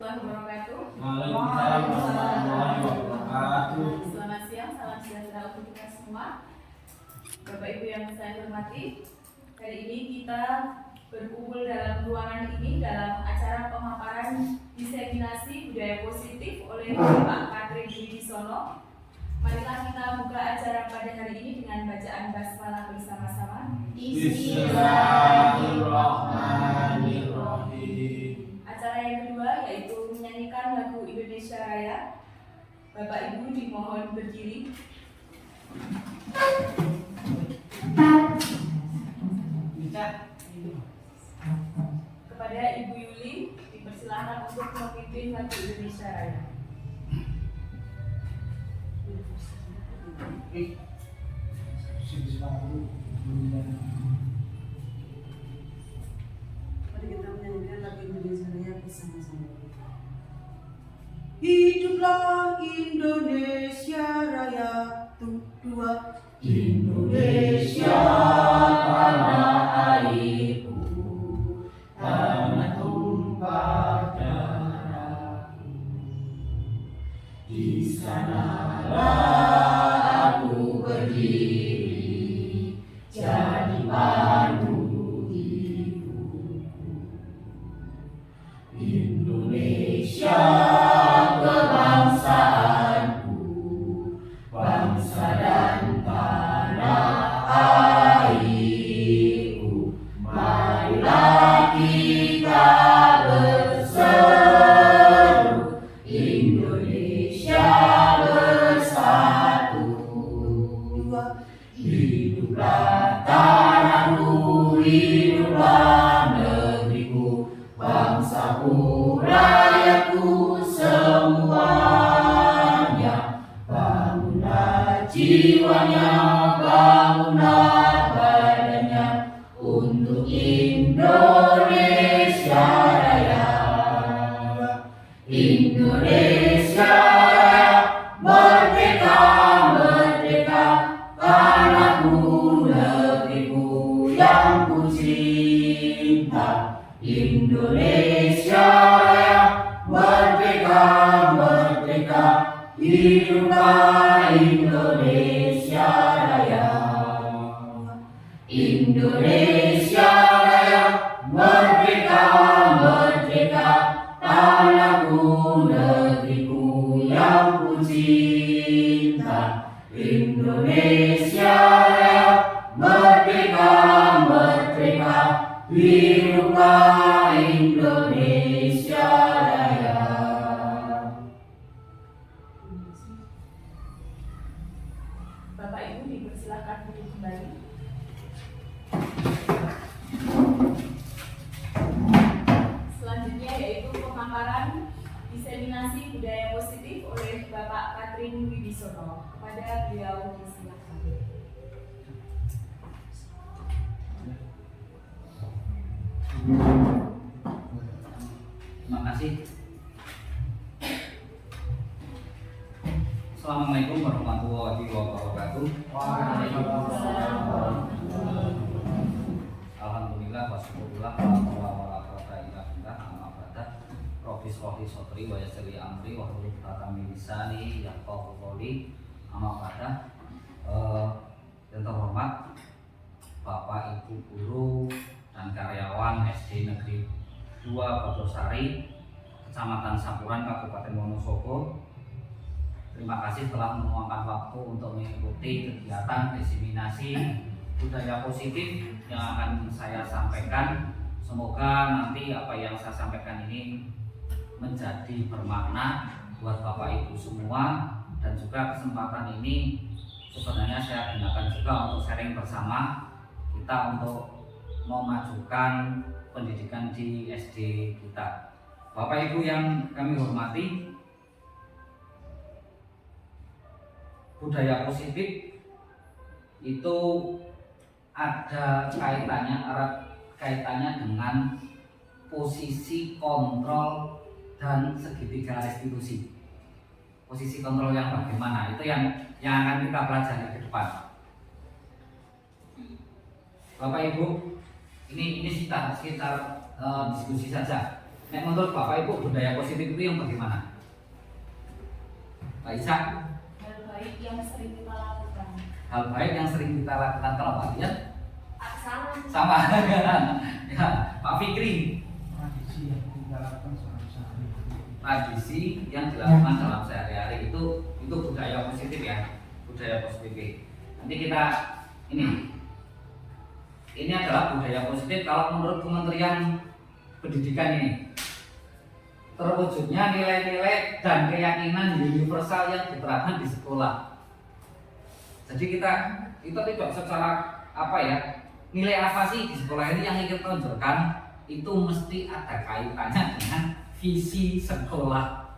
wabarakatuh. Waalaikumsalam warahmatullahi wabarakatuh. Selamat siang, salam sejahtera untuk kita semua. Bapak Ibu yang saya hormati, hari ini kita berkumpul dalam ruangan ini dalam acara pemaparan diseminasi budaya positif oleh Bapak Katrin Wibisono. Marilah kita buka acara pada hari ini dengan bacaan basmalah bersama-sama. Bismillahirrahmanirrahim. Acara yang kedua yaitu menyanyikan lagu Indonesia Raya. Bapak Ibu dimohon berdiri. Kepada Ibu Yuli dipersilakan untuk memimpin lagu Indonesia Raya. Mari kita menyanyikan lagu Indonesia Raya bersama-sama. Hiduplah Indonesia Raya, tuh dua. Indonesia tanah airku, tanah tumpah darahku. Di sanalah aku berdiri, jadi pandu hidupku. Indonesia kebangsaanku, bangsa dan tanah airku. Marilah kita berseru, Indonesia bersatu. Hiduplah tanahku, hiduplah negeriku, bangsaku, rakyatku semuanya. Bangunlah jiwanya, bangunlah badannya untuk Indonesia Raya. Indonesia Raya, merdeka, merdeka, tanahku, negeriku yang ku cinta. Indonesia Raya, merdeka, merdeka, hiduplah Indonesia Raya. Indonesia Raya, merdeka, merdeka, tanahku, negeriku yang ku cinta. Indonesia Raya, merdeka, merdeka, hiduplah Indonesia Raya. Bapak Ibu dipersilakan duduk kembali. Selanjutnya yaitu pemaparan diseminasi budaya positif oleh Bapak Katrin Wibisono. Kepada beliau dipersilakan. Terima kasih. Assalamualaikum warahmatullahi wabarakatuh. Alhamdulillah wasyukurillah wa amma ba'da. Profis sotri wa yasri amri wa hlul 'uqdatam min lisani yafqahu qawli. Amma ba'da. Yang terhormat Bapak Ibu guru dan karyawan SD Negeri 2 Bogosari, Kecamatan Sapuran, Kabupaten Wonosobo. Terima kasih telah meluangkan waktu untuk mengikuti kegiatan diseminasi budaya positif yang akan saya sampaikan. Semoga nanti apa yang saya sampaikan ini menjadi bermakna buat Bapak Ibu semua, dan juga kesempatan ini sebenarnya saya gunakan juga untuk sharing bersama kita untuk memajukan pendidikan di SD kita. Bapak Ibu yang kami hormati, budaya positif itu ada erat kaitannya dengan posisi kontrol dan segitiga restitusi. Posisi kontrol yang bagaimana? Itu yang akan kita pelajari ke depan. Bapak Ibu, ini sekitar diskusi saja. Nek menurut Bapak Ibu budaya positif itu yang bagaimana? Pak Isa, Hal baik yang sering kita lakukan. hal baik yang sering kita lakukan. Kalau Pak Dian Aksana. sama. Ya, Pak Fikri, Tradisi yang kita lakukan sehari-hari. tradisi yang dilakukan dalam sehari-hari itu budaya positif ya, budaya positif. Nanti kita ini adalah budaya positif kalau menurut Kementerian Pendidikan ini. Terwujudnya nilai-nilai dan keyakinan universal yang diterapkan di sekolah. Jadi kita tidak secara apa ya, nilai apa sih di sekolah ini yang ingin kita tonjolkan itu mesti ada kaitannya dengan visi sekolah.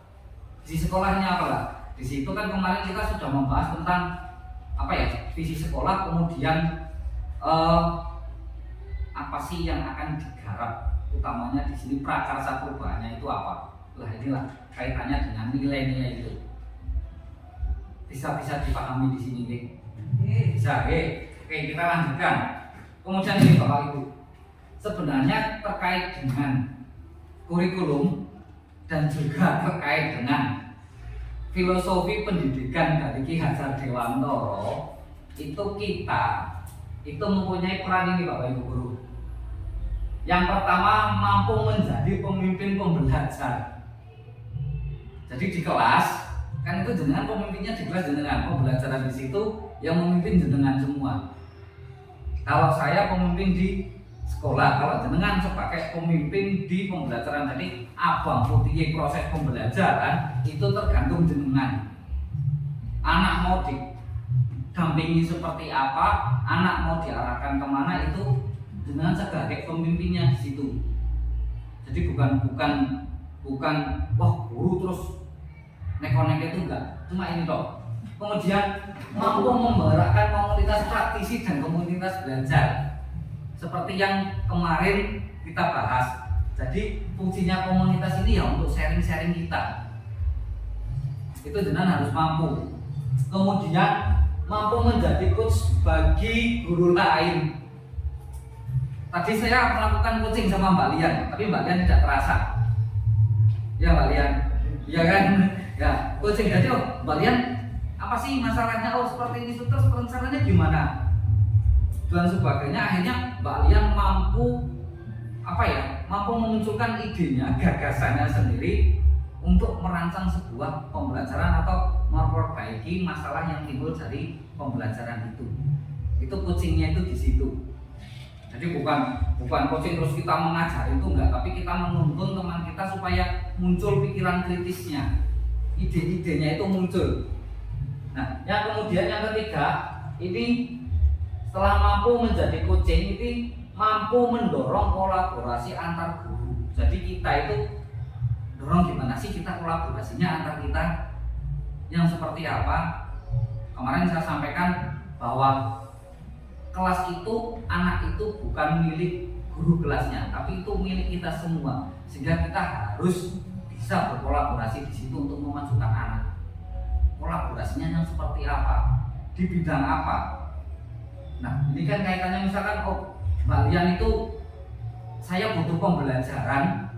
Visi sekolahnya apa lah? Di situ kan kemarin kita sudah membahas tentang apa ya, visi sekolah, kemudian apa sih yang akan digarap, utamanya di sini prakarsa perubahannya itu apa? Lah inilah kaitannya dengan nilai-nilai itu. Bisa dipahami di sini nih. Bisa, oke kita lanjutkan. Kemudian ini Bapak Ibu, sebenarnya terkait dengan kurikulum dan juga terkait dengan filosofi pendidikan dari Ki Hajar Dewantara kita itu mempunyai peran ini Bapak Ibu Guru. Yang pertama, mampu menjadi pemimpin pembelajar. Jadi di kelas kan itu jenengan pemimpinnya, di kelas jenengan, pembelajaran di situ yang memimpin jenengan semua. Kalau saya pemimpin di sekolah, kalau jenengan sebagai pemimpin di pembelajaran, jadi abang putih proses pembelajaran itu tergantung jenengan. Anak mau didampingi seperti apa, anak mau diarahkan kemana itu jenengan sebagai pemimpinnya di situ. Jadi bukan wah guru terus neko-neko itu enggak, cuma ini toh. Kemudian mampu membarakkan komunitas praktisi dan komunitas belajar seperti yang kemarin kita bahas. Jadi fungsinya komunitas ini ya untuk sharing-sharing kita. Itu jenengan harus mampu. Kemudian mampu menjadi coach bagi guru lain. Tadi saya melakukan coaching sama Mbak Lian, tapi Mbak Lian tidak terasa. Ya Mbak Lian, ya kan? Ya, coaching jadi Mbak Lian, apa sih masalahnya? Oh seperti ini, terus perencanaannya gimana? Dan sebagainya. Akhirnya Mbak Lian mampu mampu memunculkan idenya, gagasannya sendiri untuk merancang sebuah pembelajaran atau memperbaiki masalah yang timbul dari pembelajaran itu. Itu coachingnya itu di situ. Jadi bukan coaching terus kita mengajar itu enggak, tapi kita menuntun teman kita supaya muncul pikiran kritisnya, ide-idenya itu muncul. Nah, yang kemudian yang ketiga, ini setelah mampu menjadi coaching, ini mampu mendorong kolaborasi antar guru. Jadi kita itu dorong gimana sih kita kolaborasinya antar kita yang seperti apa? Kemarin saya sampaikan bahwa kelas itu, anak itu bukan milik guru kelasnya, tapi itu milik kita semua. Sehingga kita harus bisa berkolaborasi di situ untuk memajukan anak. Kolaborasinya yang seperti apa? Di bidang apa? Nah, ini kan kaitannya misalkan, Mbak Lian itu saya butuh pembelajaran,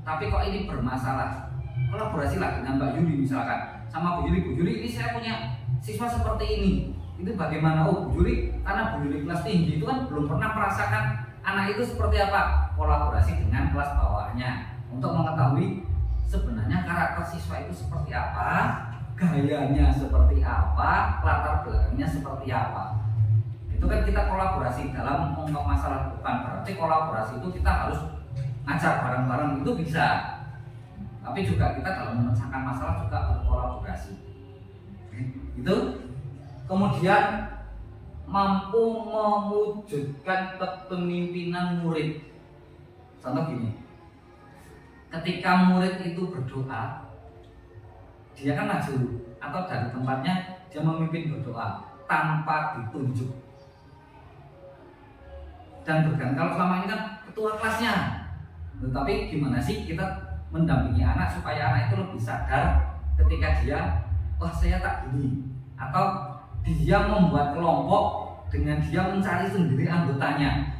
tapi kok ini bermasalah. Kolaborasilah dengan Mbak Yuli misalkan, sama Bu Yuli ini saya punya siswa seperti ini. Itu bagaimana? Bu Yuli, karena Bu Yuli kelas tinggi itu kan belum pernah merasakan anak itu seperti apa. Kolaborasi dengan kelas bawahnya untuk mengetahui sebenarnya karakter siswa itu seperti apa, gayanya seperti apa, latar belakangnya seperti apa. Itu kan kita kolaborasi dalam mengungkap masalah, bukan berarti kolaborasi itu kita harus ngajar bareng-bareng, itu bisa. Tapi juga kita dalam memecahkan masalah juga berkolaborasi. Itu. Kemudian mampu mewujudkan kepemimpinan murid. Contoh gini, ketika murid itu berdoa, dia kan maju atau dari tempatnya dia memimpin berdoa tanpa ditunjuk. Dan berganti, kalau selama ini kan ketua kelasnya, tetapi gimana sih kita mendampingi anak supaya anak itu lebih sadar ketika dia, saya tak gini, atau dia membuat kelompok dengan dia mencari sendiri anggotanya.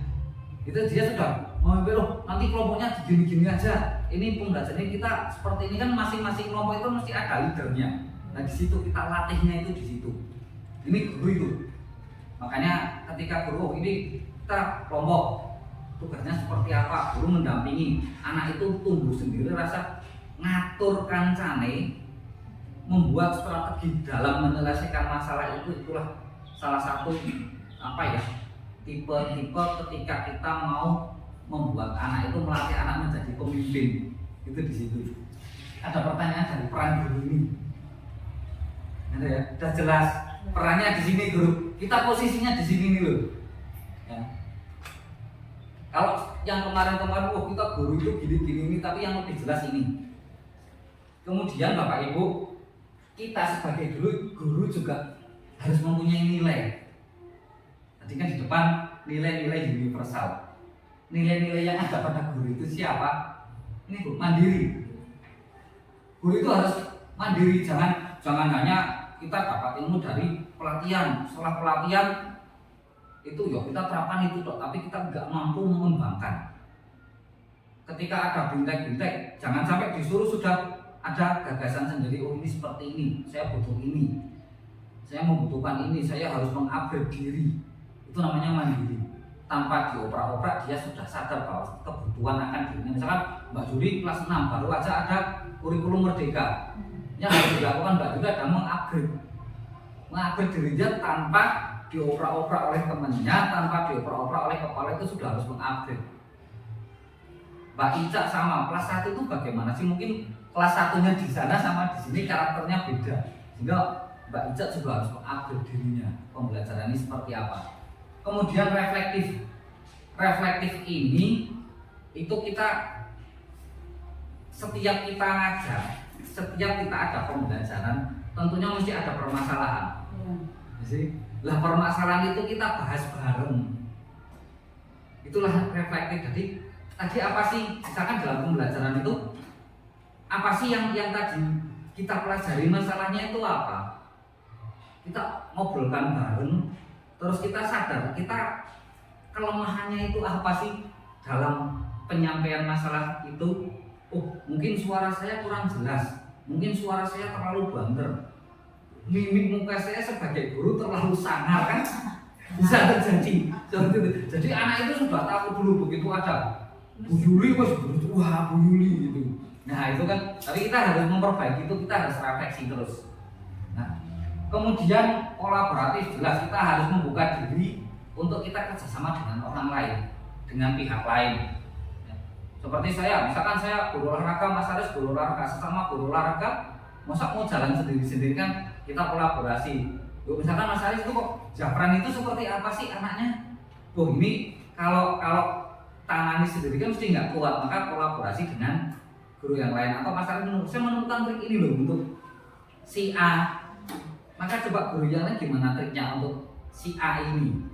Itu dia sudah memimpin, nanti kelompoknya gini-gini aja, ini pembelajarannya kita seperti ini kan, masing-masing kelompok itu mesti ada leadernya. Nah di situ kita latihnya itu di situ. Ini guru itu. Makanya ketika guru ini kita kelompok tugasnya seperti apa, guru mendampingi anak itu tumbuh sendiri rasa ngatur kancane, membuat strategi dalam menyelesaikan masalah itu. Itulah salah satu apa ya, tipe-tipe ketika kita mau membuat anak itu, melatih anak menjadi pemimpin. Itu di situ. Ada pertanyaan dari peran guru ini. Ada ya, sudah jelas perannya di sini guru. Kita posisinya di sini nih loh. Ya. Kalau yang kemarin-kemarin, oh kita guru itu gini-gini ini, tapi yang lebih jelas ini. Kemudian Bapak Ibu, kita sebagai guru juga harus mempunyai nilai. Tadi kan di depan nilai-nilai universal. Nilai-nilai yang ada pada guru itu siapa? Ini Bu, mandiri. Guru itu harus mandiri, jangan hanya kita dapat ilmu dari pelatihan. Setelah pelatihan itu ya kita terapkan itu dok, tapi kita nggak mampu mengembangkan. Ketika ada bintek-bintek, jangan sampai disuruh sudah ada gagasan sendiri, oh ini seperti ini, saya butuh ini, saya membutuhkan ini, saya harus mengupgrade diri. Itu namanya mandiri. Tanpa dioprak-oprak dia sudah sadar bahwa kebutuhan akan dirinya. Misalkan Mbak Juli kelas 6 baru aja ada kurikulum merdeka. Yang harus dilakukan Mbak Juli adalah mengupgrade dirinya tanpa dioprak-oprak oleh temannya, tanpa dioprak-oprak oleh kepala, itu sudah harus mengupgrade. Mbak Ica sama kelas 1 itu bagaimana sih? Mungkin kelas 1-nya di sana sama di sini karakternya beda. Sehingga Mbak Ica juga harus mengupgrade dirinya. Pembelajaran ini seperti apa? Kemudian reflektif. Reflektif ini itu kita setiap kita ngajar, setiap kita ada pembelajaran, tentunya mesti ada permasalahan. Lah permasalahan itu kita bahas bareng. Itulah reflektif. Jadi tadi apa sih, misalkan dalam pembelajaran itu apa sih yang tadi kita pelajari, masalahnya itu apa? Kita ngobrolkan bareng, terus kita sadar kita kelemahannya itu apa sih dalam penyampaian masalah itu. Oh mungkin suara saya kurang jelas, mungkin suara saya terlalu banter, mimik muka saya sebagai guru terlalu sangar, kan bisa terjadi seperti itu. Jadi anak itu sudah tahu dulu begitu ada Bu Yuli, wah Bu Yuli gitu. Nah itu kan, tapi kita harus memperbaiki itu, kita harus refleksi terus. Nah kemudian kolaboratif, jelas kita harus membuka diri untuk kita kerjasama dengan orang lain, dengan pihak lain. Ya. Seperti saya, misalkan saya guru olahraga, Mas Aris guru olahraga, sesama guru olahraga, masa mau jalan sendiri-sendiri kan, kita kolaborasi. Loh, misalkan Mas Aris itu kok Jafran itu seperti apa sih anaknya? Oh ini kalau tangani sendiri kan mesti nggak kuat, maka kolaborasi dengan guru yang lain. Atau Mas Aris saya menemukan trik ini loh untuk si A, maka coba guru yang lain gimana triknya untuk si A ini.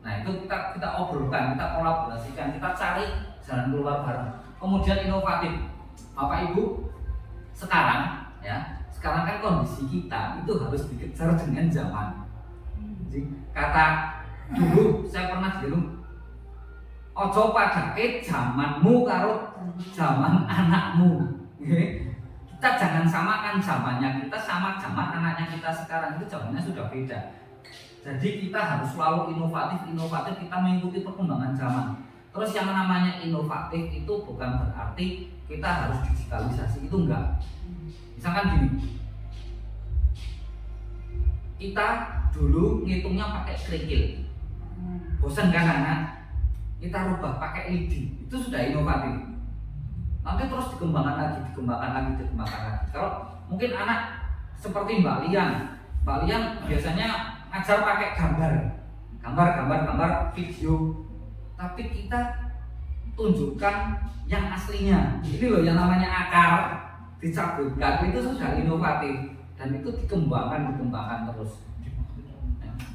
Nah itu kita obrolkan, kita kolaborasikan, kita cari jalan keluar bareng. Kemudian inovatif, Bapak Ibu, sekarang kan kondisi kita itu harus dikejar dengan zaman. Jadi kata dulu saya pernah dulu, ojo padake zamanmu karo zaman anakmu. Kita jangan samakan zamannya kita sama zaman anaknya kita sekarang, itu zamannya sudah beda. Jadi kita harus selalu inovatif, kita mengikuti perkembangan zaman. Terus yang namanya inovatif itu bukan berarti kita harus digitalisasi, itu enggak. Misalkan gini, kita dulu ngitungnya pakai kerikil, bosan kan anak, kita rubah pakai lidi, itu sudah inovatif. Nanti terus dikembangkan lagi. Kalau mungkin anak seperti Mbak Lian biasanya ngajar pakai gambar video, tapi kita tunjukkan yang aslinya. Ini loh yang namanya akar dicabutkan, itu sudah inovatif dan itu dikembangkan terus.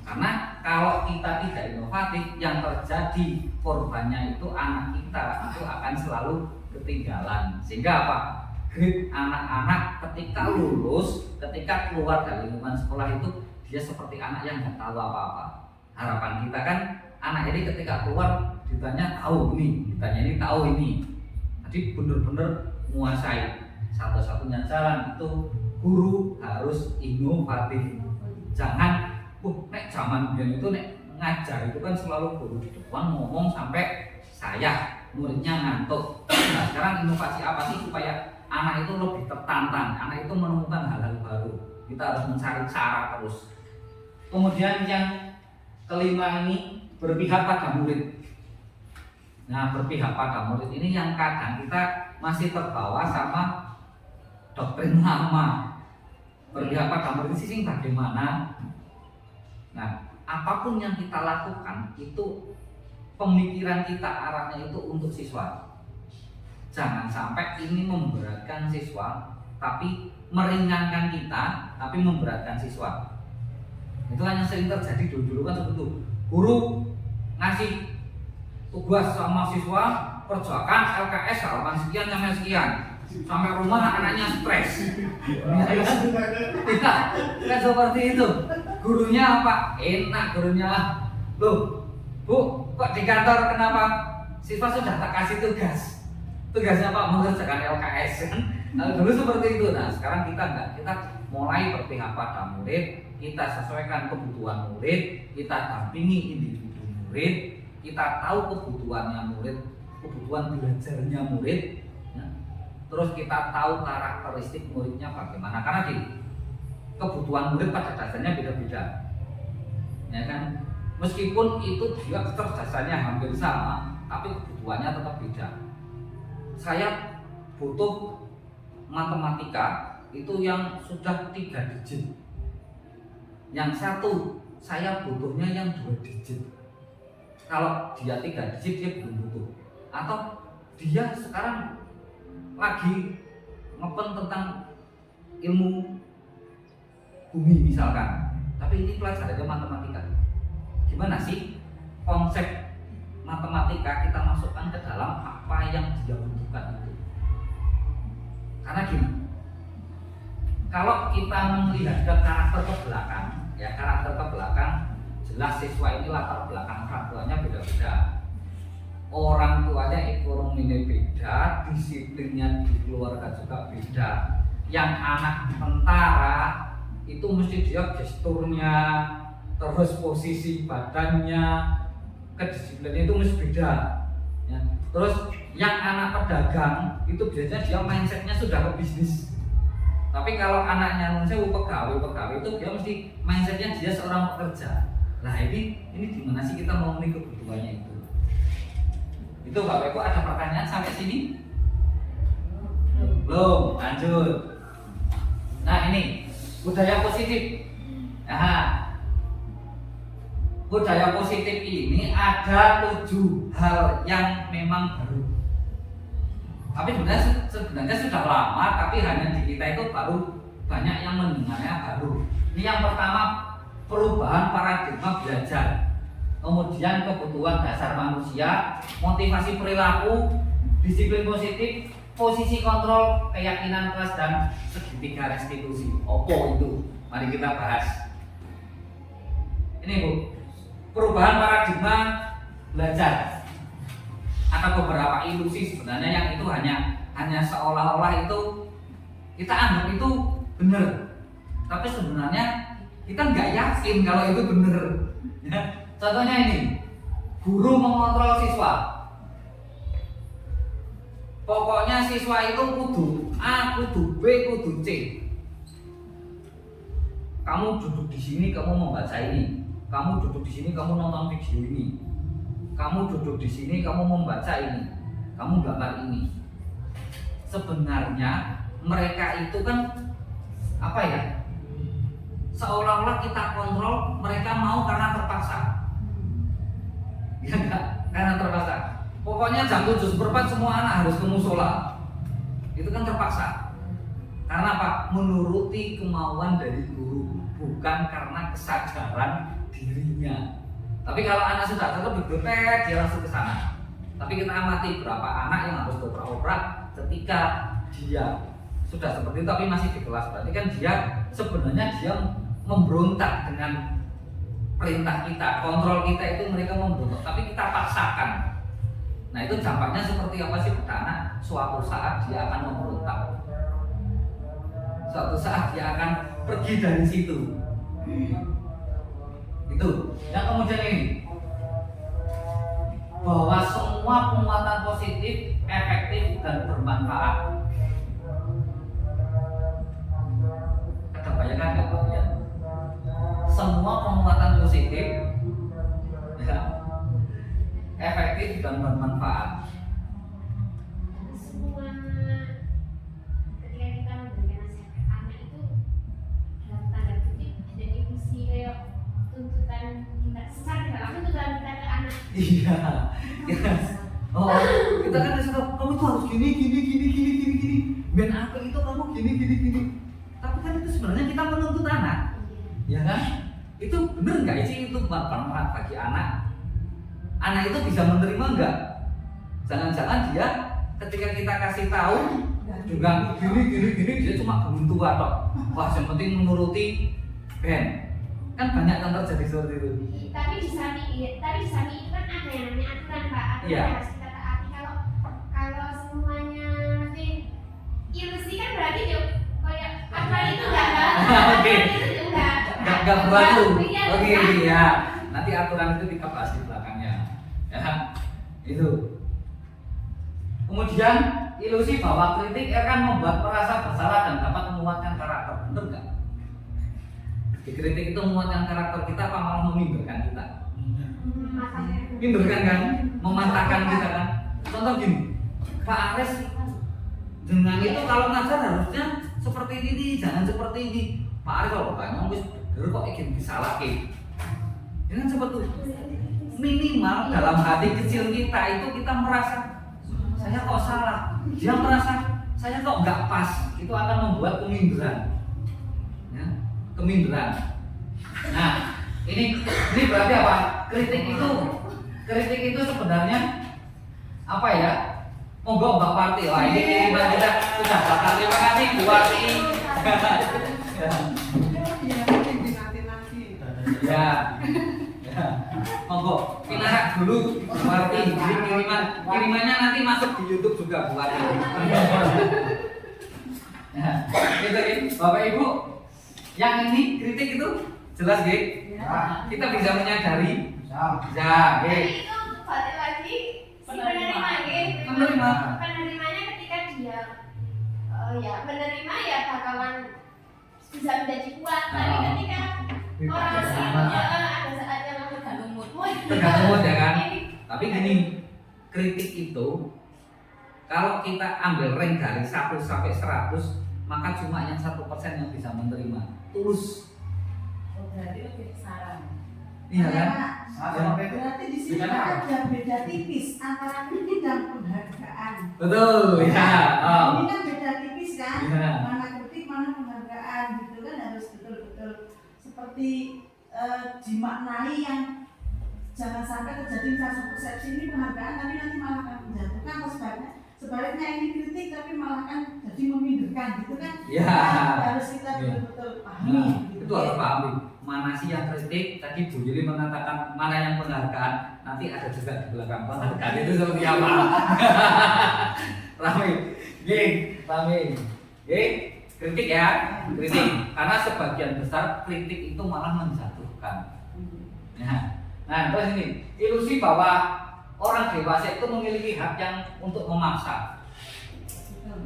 Karena kalau kita tidak inovatif, yang terjadi korbannya itu anak kita itu akan selalu ketinggalan. Sehingga apa? Grade anak-anak ketika lulus, ketika keluar dari lingkungan sekolah itu dia seperti anak yang nggak tahu apa-apa. Harapan kita kan anak ini ketika keluar ditanya tahu ini, ditanya ini tahu ini. Jadi benar-benar menguasai. Satu-satunya jalan itu guru harus inovatif. Jangan, nek zaman biyen itu nek ngajar itu kan selalu guru di depan ngomong sampai saya muridnya ngantuk. Nah, sekarang inovasi apa sih supaya anak itu lebih tertantang, anak itu menemukan hal-hal baru. Kita harus mencari cara terus. Kemudian yang kelima ini berpihak pada murid. Nah, berpihak pada murid ini yang kadang kita masih terbawa sama doktrin lama. Berpihak pada murid sih bagaimana? Nah, apapun yang kita lakukan itu pemikiran kita arahnya itu untuk siswa. Jangan sampai ini memberatkan siswa, tapi meringankan kita, tapi memberatkan siswa. Itu yang sering terjadi dulu kan seperti itu. Guru ngasih tugas sama siswa, kerjakan LKS halaman sekian sampai sekian. Sampai rumah anaknya stres. Kan seperti itu. Gurunya apa? Enak gurunya lah. Loh, Bu, kok di kantor kenapa siswa sudah tak kasih tugas? Tugasnya Pak mengerjakan LKS kan? Nah, dulu seperti itu. Nah, sekarang kita enggak. Kita mulai berpihak pada murid, kita sesuaikan kebutuhan murid, kita dampingi individu murid, kita tahu kebutuhannya murid, kebutuhan belajarnya murid, ya. Terus kita tahu karakteristik muridnya bagaimana. Karena gini, kebutuhan murid pada dasarnya beda-beda, ya kan? Meskipun itu juga kecerdasannya hampir sama, tapi kebutuhannya tetap beda. Saya butuh matematika itu yang sudah 3 digit. Yang satu saya butuhnya yang 2 digit. Kalau dia 3 digit dia belum butuh. Atau dia sekarang lagi ngepen tentang ilmu bumi misalkan, tapi ini pelajarannya matematika. Gimana sih konsep matematika kita masukkan ke dalam apa yang dia butuhkan itu? Karena gini, kalau kita melihat ke karakter ke belakang, ya karakter ke belakang, jelas siswa ini latar belakang orang tuanya beda-beda. Orang tuanya ekonominya beda, disiplinnya di keluarga juga beda. Yang anak tentara itu mesti dia gesturnya, terus posisi badannya, kedisiplinnya itu mesti beda, ya. Terus yang anak pedagang itu biasanya dia mindsetnya sudah ke bisnis. Tapi kalau anaknya pegawai itu dia mesti mindsetnya dia seorang pekerja. Nah ini gimana sih kita memenuhi kebutuhannya itu? Itu Bapak Ibu ada pertanyaan sampai sini? Belum, lanjut. Nah ini budaya positif. Nah, budaya positif ini ada 7 hal yang memang baru. Tapi sebenarnya sudah lama, tapi hanya di kita itu baru banyak yang mendengarnya baru. Ini yang pertama, perubahan paradigma belajar. Kemudian kebutuhan dasar manusia, motivasi perilaku, disiplin positif, posisi kontrol, keyakinan kelas dan segitiga restitusi. Opo itu? Mari kita bahas. Ini Bu, perubahan paradigma belajar. Ada beberapa ilusi sebenarnya yang itu hanya seolah-olah itu kita anggap itu benar, tapi sebenarnya kita nggak yakin kalau itu benar. Ya. Contohnya ini, guru mengontrol siswa. Pokoknya siswa itu kudu A, kudu B, kudu C. Kamu duduk di sini, kamu membaca ini. Kamu duduk di sini, kamu nonton video ini. Kamu duduk di sini, kamu membaca ini. Kamu gambar ini. Sebenarnya mereka itu kan apa ya? Seolah-olah kita kontrol, mereka mau karena terpaksa. Ya enggak? Karena terpaksa. Pokoknya jam 7:15 semua anak harus ke musola. Itu kan terpaksa. Karena apa? Menuruti kemauan dari guru, bukan karena kesadaran dirinya. Tapi kalau anak sudah terlebih bebek, dia langsung ke sana. Tapi kita amati berapa anak yang harus dobrak-dobrak ketika dia sudah seperti itu tapi masih di kelas. Berarti kan dia sebenarnya dia memberontak dengan perintah kita, kontrol kita itu mereka memberontak, tapi kita paksakan. Nah itu dampaknya seperti apa sih pada anak? suatu saat dia akan memberontak. Suatu saat dia akan pergi dari situ. Itu. Yang kemudian ini, bahwa semua penguatan positif, efektif dan bermanfaat. Kebayangkan nggak kalian? Semua penguatan positif, ya, efektif dan bermanfaat. Semua ketika kita memberikan nasihat ke anak itu dalam tanda kutip ada emosi kayak tuntutan kita secara tidak langsung tuntutan kita ke anak. Iya. Oh, kita kan disuruh kamu tuh harus gini. Ben aku itu kamu gini. Tapi kan itu sebenarnya kita menuntut anak, ya kan? Itu bener nggak sih itu bermanfaat bagi anak? Anak itu bisa menerima nggak? Jangan-jangan dia ketika kita kasih tahu juga gini dia cuma buntu atau wah yang penting menuruti Ben. Kan banyak yang terjadi seperti itu. Tapi di samping itu kan ada yang namanya aturan Pak. Aturan Iya. yang harus kita taati. Kalau semuanya mesti ilusi kan berarti kayak aturan itu enggak kan? Oke. Aturan itu Nggak berlaku. Iya, Oke, kan? ya. Nanti aturan itu kita bahas di belakangnya. Ya, itu. Kemudian ilusi bahwa kritik akan membuat merasa bersalah dan dapat menguatkan karakter. Benar nggak? Dikritik itu menguatkan karakter kita apa malah meminderkan kita? Minderkan kan? Mematahkan kita kan? Contoh gini, Pak Ares dengan itu kalau ngajar harusnya seperti ini, jangan seperti ini. Pak Ares kalau ngomong wis bener kok ingin disalahke. Jangan seperti itu. Minimal dalam hati kecil kita itu kita merasa saya kok salah. Dia merasa saya kok nggak pas. Itu akan membuat keminderan. Ya, keminderan. Nah, ini berarti apa? Kritik itu sebenarnya apa ya? Monggo Mbak Parti. Wah, ini kiriman kita sudah bakal. Terima kasih Bu Parti. Ya. Monggo, kita dulu Bu Parti. Jadi kirimannya nanti masuk di YouTube juga Bu Parti. Ya, gitu ya. Bapak Ibu, yang ini kritik itu jelas nggih? Ya. Kita bisa menyadari. Bisa. Bisa, nggih. Tapi itu balik lagi si penerima gitu. Penerima. Penerimanya ketika dia ya menerima ya bakalan bisa menjadi kuat. Tapi ketika orang ada saatnya Tergantung mood. Tergantung mood, ya kan? Tapi gini, kritik itu kalau kita ambil rank dari 1 sampai 100, maka cuma yang 1% yang bisa menerima. Tulus. Oh, berarti lebih saran. Iya kan? Berarti di sini ada beda tipis antara kritik dan penghargaan. Betul, ya. Oh. Ini kan beda tipis kan? Iya. Mana kritik, mana penghargaan gitu kan harus betul-betul seperti dimaknai yang jangan sampai terjadi fase persepsi ini penghargaan tapi nanti malah akan menjatuhkan atau sebaliknya ini kritik tapi malah kan jadi meminderkan gitu kan? Ya. Harus kita betul-betul pahami. Nah, gitu. itu harus pahami. Mana sih yang kritik? Tadi Bu Yuli mengatakan mana yang penghargaan. Nanti ada juga di belakang penghargaan itu seperti apa? Rame, rame. Kritik ya, kritik. Karena sebagian besar kritik itu malah menjatuhkan. Ya. Nah, terus ini ilusi bahwa orang dewasa itu memiliki hak yang untuk memaksa.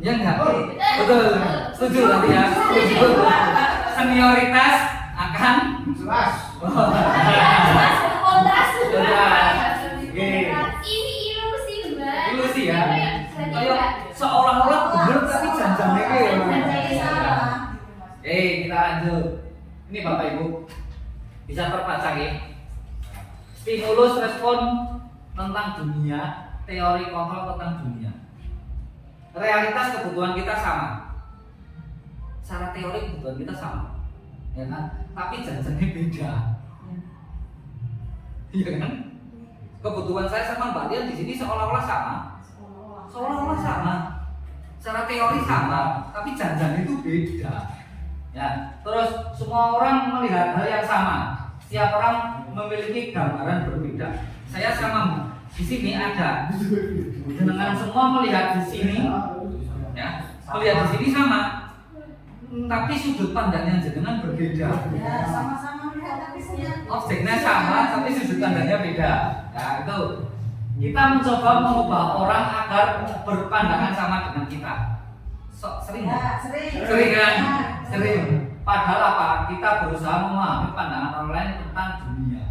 Ya enggak? Betul. Setuju nanti ya. Setuju. Senioritas akan Jelas. Ini ilusi Mbak. Ilusi ya. Kayak Kayak seolah-olah bener tapi jangan Salah. Kita lanjut. Ini Bapak Ibu bisa terbaca ya. Stimulus respon tentang dunia, teori kontrol tentang dunia. Realitas kebutuhan kita sama. Secara teori kebutuhan kita sama, ya kan? Tapi janjinya beda, iya kan? Kebutuhan saya sama Mbak Dian di sini seolah-olah sama, seolah-olah sama. Secara teori sama, tapi janjinya itu beda. Ya, terus semua orang melihat hal yang sama. Setiap orang memiliki gambaran berbeda. Saya sama di sini ada. Dengan semua melihat di sini, ya, melihat di sini sama, tapi sudut pandangnya jenengan berbeda. Ya, sama-sama melihat tapi saja. Objeknya sama, tapi sudut pandangnya beda. Nah, itu kita mencoba mengubah orang agar berpandangan sama dengan kita. Sering nggak? Ya, sering. Sering kan? Ya, Sering. Padahal apa? Kita berusaha memahami pandangan orang lain tentang dunia.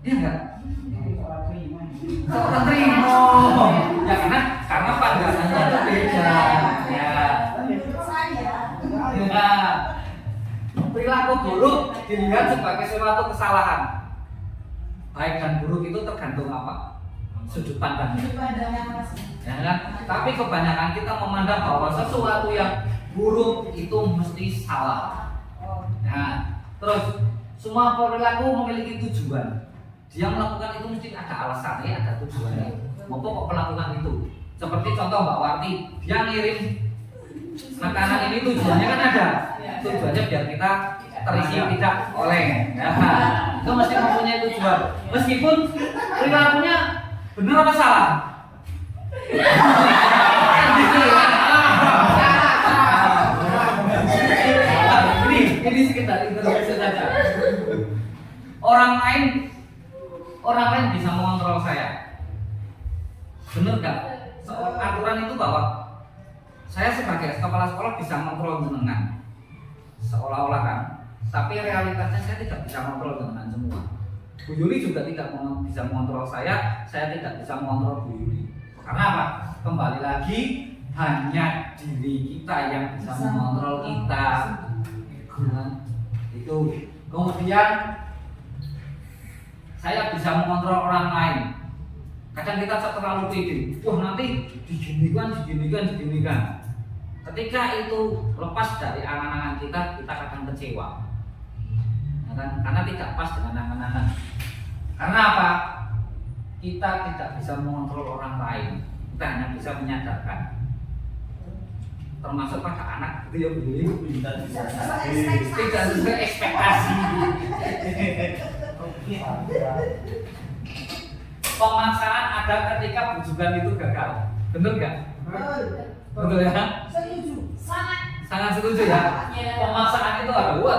Iya nggak? Orang terima. Orang terima. Ya karena pandangannya itu beda. Ya. Menurut saya, Ya. Perilaku buruk dilihat sebagai suatu kesalahan. Baik dan buruk itu tergantung apa? Sudut pandangnya. sudut pandangnya Mas. Ya kan? Tapi kebanyakan kita memandang bahwa sesuatu yang buruk itu mesti salah. Oh, Nah, terus semua perilaku memiliki tujuan. Dia melakukan itu mesti ada alasannya, ada tujuannya. Mau kok melakukan itu? Seperti contoh Mbak Warti, dia ngirim makanan ini tujuannya kan ada. Tujuannya biar kita terisi tidak oleh. Nah, itu mesti mempunyai tujuan. Meskipun perilakunya benar apa salah? Ini sekitar intervensi saja. Orang lain bisa mengontrol saya. Benar nggak? Aturan itu bahwa saya sebagai kepala sekolah bisa mengontrol jenengan, seolah-olah kan. Tapi realitasnya saya tidak bisa mengontrol jenengan semua. Bu Yuli juga tidak bisa mengontrol saya tidak bisa mengontrol Bu Yuli. Karena apa? Kembali lagi hanya diri kita yang bisa mengontrol kita. Itu. Kemudian saya bisa mengontrol orang lain. Kadang kita terlalu pede. Wah nanti diginikan. Ketika itu lepas dari angan-angan kita kadang kecewa. Ya kan? Karena tidak pas dengan angan-angan. Karena apa? Kita tidak bisa mengontrol orang lain. Kita hanya bisa menyadarkan. Termasuk pada anak itu ya begini. Tidak sesuai ekspektasi. Pemaksaan ada ketika bujukan itu gagal. Betul nggak? Betul ya? Setuju. Sangat setuju ya. Pemaksaan itu ada buat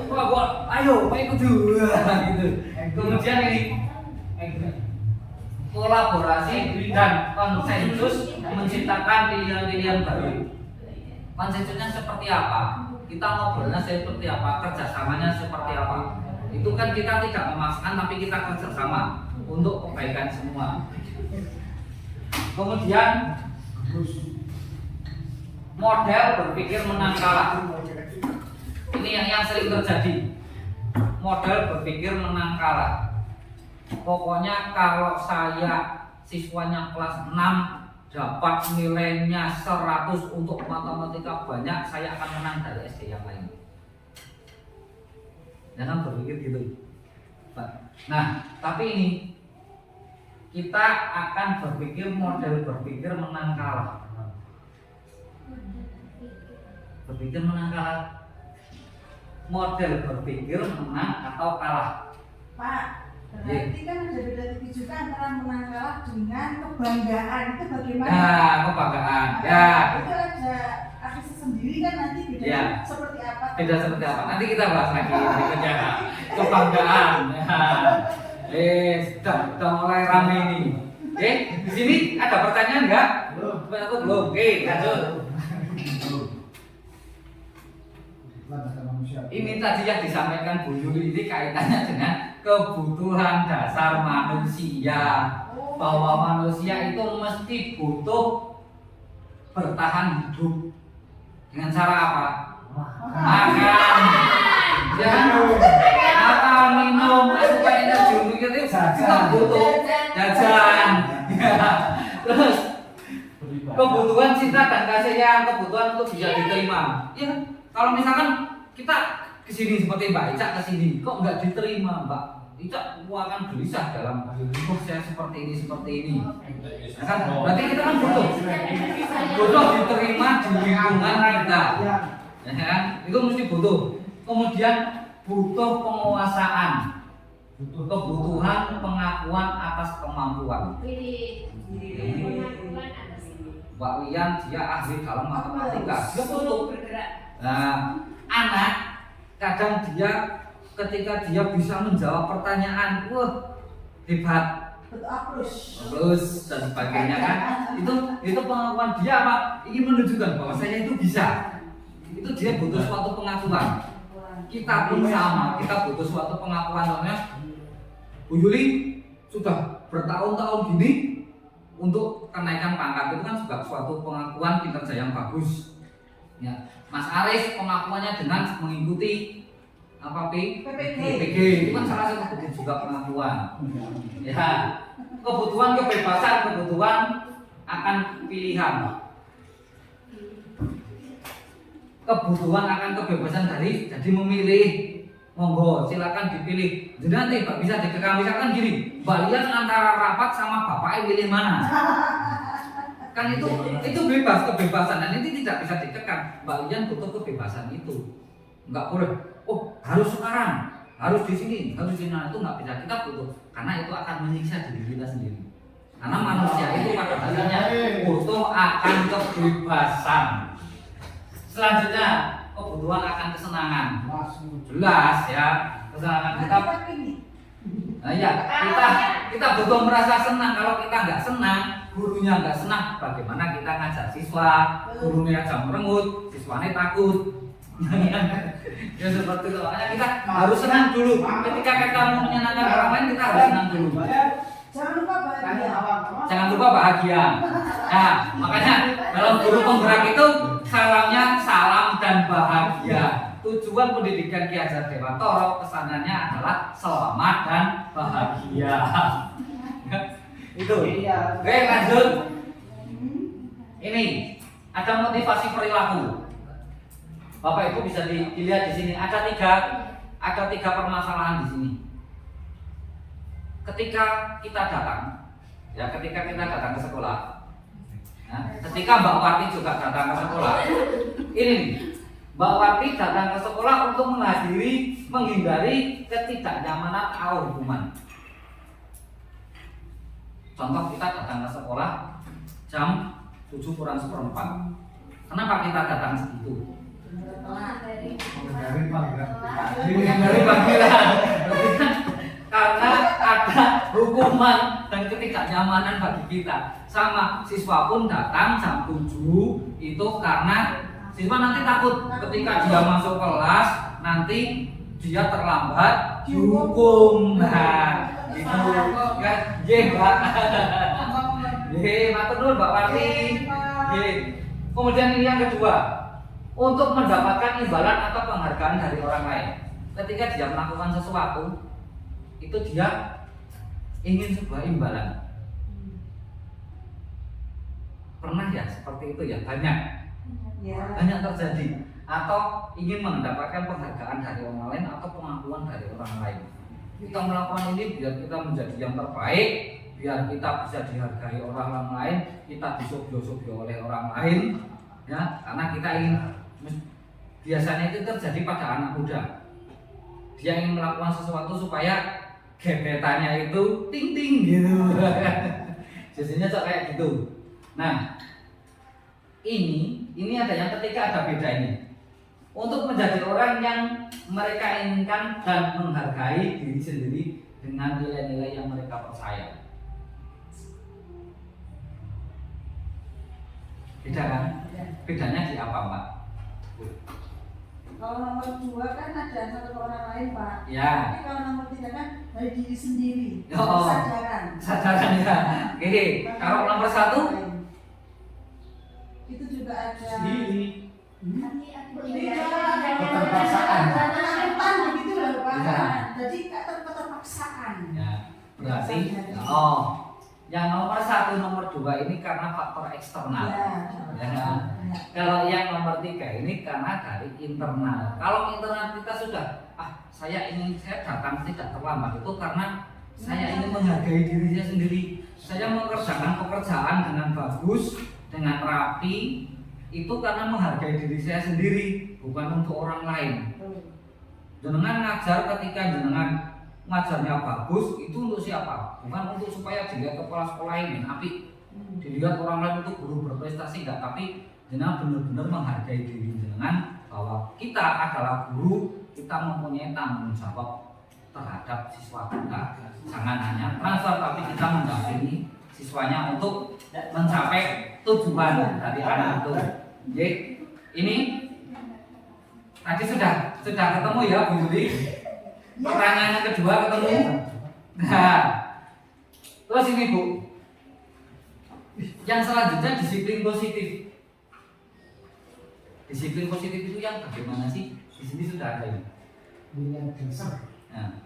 pokok. Ayo, ikut dulu gitu. Kemudian ini kolaborasi dan konsensus menciptakan pilihan-pilihan baru. Konsensusnya seperti apa? Kita ngobrolnya seperti apa? Kerjasamanya seperti apa? Itu kan kita tidak memaksakan, tapi kita kerjasama untuk kebaikan semua. Kemudian model berpikir menang kalah. Ini yang sering terjadi. Model berpikir menang kalah. Pokoknya kalau saya siswanya kelas 6 dapat nilainya 100 untuk matematika banyak, saya akan menang dari SD yang lain. Jangan berpikir gitu. Nah, tapi ini kita akan berpikir model berpikir menang kalah. Berpikir menang kalah. Model berpikir menang atau kalah. Pak, berarti kan ada beda tipis juga antara menang kalah dengan kebanggaan. Itu bagaimana? Nah, kebanggaan. Ya. Itu ada arti sendiri kan nanti bedanya Ya. seperti apa? Beda seperti apa? Nanti kita bahas lagi berikutnya. Kebanggaan. Sudah mulai ramai ini. Oke, di sini ada pertanyaan enggak? Belum. Oke, lanjut. Ini tadi yang disampaikan Bu Yuli ini kaitannya dengan kebutuhan dasar manusia. Bahwa manusia itu mesti butuh bertahan hidup. Dengan cara apa? Makan. Ya, makan, minum, supaya energi itu kita butuh jajan. Ya. Terus kebutuhan cinta dan kasih yang kebutuhan untuk bisa diterima. Ya, kalau misalkan kita kesini seperti Mbak Ica kesini, kok nggak diterima Mbak Ica? Akan gelisah dalam kok saya seperti ini. Ya kan? Berarti kita kan butuh diterima di lingkungan kita. Ya kan? Itu mesti butuh. Kemudian butuh penguasaan. Kebutuhan pengakuan atas kemampuan. Pilih pengakuan atas Mbak Wian dia ahli dalam matematika, dia butuh. bergerak. Nah, anak kadang dia ketika dia bisa menjawab pertanyaan, wah hebat, Betul apus. terus dan sebagainya kan, itu pengakuan dia apa? Ingin menunjukkan bahwa saya itu bisa. Itu dia butuh suatu pengakuan. Kita pun sama, kita butuh suatu pengakuan. Namanya Bu Yuli sudah bertahun-tahun gini untuk kenaikan pangkat itu kan juga suatu pengakuan kinerja yang bagus. Ya, Mas Aris pengakuannya dengan mengikuti apa PPG itu kan salah satu bentuk juga pengakuan. Ya, kebutuhan kebebasan, kebutuhan akan pilihan. Kebutuhan akan kebebasan jadi memilih, monggo silakan dipilih. Jadi nanti Mbak bisa dikekang, misalkan gini, Mbak Lian antara rapat sama bapaknya pilih mana? Kan itu bebas, kebebasan, dan ini tidak bisa dikekang. Mbak Lian butuh kebebasan itu, nggak boleh. Oh harus sekarang, harus di sini, harus di sana, itu nggak bisa. Kita butuh, karena itu akan menyiksa diri kita sendiri. Karena manusia itu pada dasarnya butuh akan kebebasan. Selanjutnya kebutuhan akan kesenangan. Jelas ya, kesenangan kita. Nah iya, kita butuh merasa senang. Kalau kita nggak senang, gurunya nggak senang, bagaimana kita ngajar siswa? Gurunya aja merengut, siswanya takut. Ya seperti itu. Makanya kita harus senang dulu. Ketika kita mau menyenangkan orang lain, kita harus senang dulu. Jangan lupa bahagia. Jangan lupa bahagia. Nah, makanya dalam guru penggerak itu salamnya salam dan bahagia. Tujuan pendidikan Ki Hajar Dewantara kesananya adalah selamat dan bahagia. Itu. Oke, lanjut. Ini ada motivasi perilaku. Bapak Ibu bisa dilihat di sini ada tiga permasalahan di sini. Ketika kita datang ke sekolah, ya, ketika Mbak Wati juga datang ke sekolah, ini Mbak Wati datang ke sekolah untuk menghindari ketidaknyamanan atau hukuman. Contoh kita datang ke sekolah jam 7:45. Kenapa kita datang segitu? Menghindari panggilan. Karena ada hukuman dan ketidaknyamanan bagi kita. Sama siswa pun datang jam 7 itu karena siswa nanti takut ketika dia masuk kelas nanti dia terlambat dihukum. Nah, itu kan Mbak. Matur nuwun Mbak Wati. Kemudian ini yang kedua, untuk mendapatkan imbalan atau penghargaan dari orang lain. Ketika dia melakukan sesuatu, itu dia ingin sebuah imbalan. Pernah ya seperti itu ya, banyak terjadi. Atau ingin mendapatkan penghargaan dari orang lain atau pengakuan dari orang lain. Kita melakukan ini biar kita menjadi yang terbaik, biar kita bisa dihargai orang lain, kita disogok-sogok oleh orang lain, ya, karena kita ingin. Biasanya itu terjadi pada anak muda. Dia ingin melakukan sesuatu supaya gebetannya itu ting-ting gitu. Biasanya kayak gitu. Nah, ini ada yang ketika ada beda ini. Untuk menjadi orang yang mereka inginkan dan menghargai diri sendiri dengan nilai-nilai yang mereka percaya. Beda kan? Bedanya di apa, Mbak? Kalau nomor 2 kan ada satu orang lain, Pak. Ya. Tapi kalau nomor 3 kan dari diri sendiri. Oh. Kesadaran ya. Oke. Kalau nomor 1 itu juga ada. Sendiri. Keterpaksaan. Begitu loh, Pak. Ya. Jadi keterpaksaan. Ya. Berarti yang nomor 1, nomor 2 ini karena faktor eksternal. Ya. Kalau yang nomor 3 ini karena dari internal. Kalau internal kita sudah, saya datang tidak terlambat itu karena saya ingin menghargai diri saya sendiri. Saya mengerjakan pekerjaan dengan bagus, dengan rapi, itu karena menghargai diri saya sendiri, bukan untuk orang lain. Jenengan ngajar ketika jenengan ngajarnya bagus itu untuk siapa? Bukan untuk supaya dilihat kepala sekolah ini apik, dilihat orang lain itu guru berprestasi enggak, tapi jenengan benar-benar menghargai diri jenengan bahwa kita adalah guru, kita mempunyai tanggung jawab terhadap siswa kita. Jangan hanya transfer tapi kita mendampingi siswanya untuk mencapai tujuan dari anak itu. Jadi ini tadi sudah ketemu ya Bu Yuli. Pertanyaan yang kedua ketemu. Nah, terus ini Bu, yang selanjutnya disiplin positif. Disiplin positif itu yang bagaimana sih? Di sini sudah ada ini. Nilai dasar. Nah,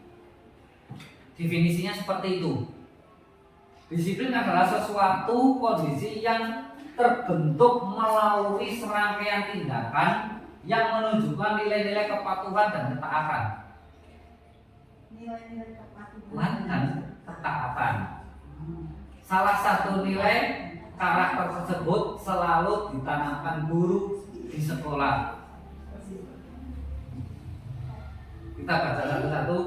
definisinya seperti itu. Disiplin adalah sesuatu kondisi yang terbentuk melalui serangkaian tindakan yang menunjukkan nilai-nilai kepatuhan dan ketaatan. Nilai-nilai kepatuhan Tuhan dan ketaatan. Salah satu nilai karakter tersebut selalu ditanamkan guru di sekolah. Kita baca satu-satu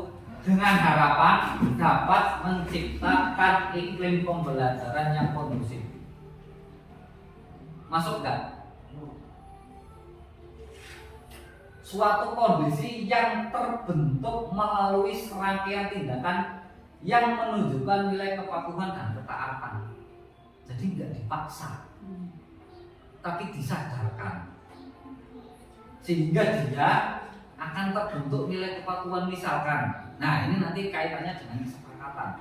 dengan harapan dapat menciptakan iklim pembelajaran yang kondusif. Masuk nggak? Suatu kondisi yang terbentuk melalui serangkaian tindakan yang menunjukkan nilai kepatuhan dan ketaatan. Jadi nggak dipaksa, tapi disadarkan, sehingga dia akan terbentuk nilai kepatuhan. Misalkan, nah ini nanti kaitannya dengan kesepakatan.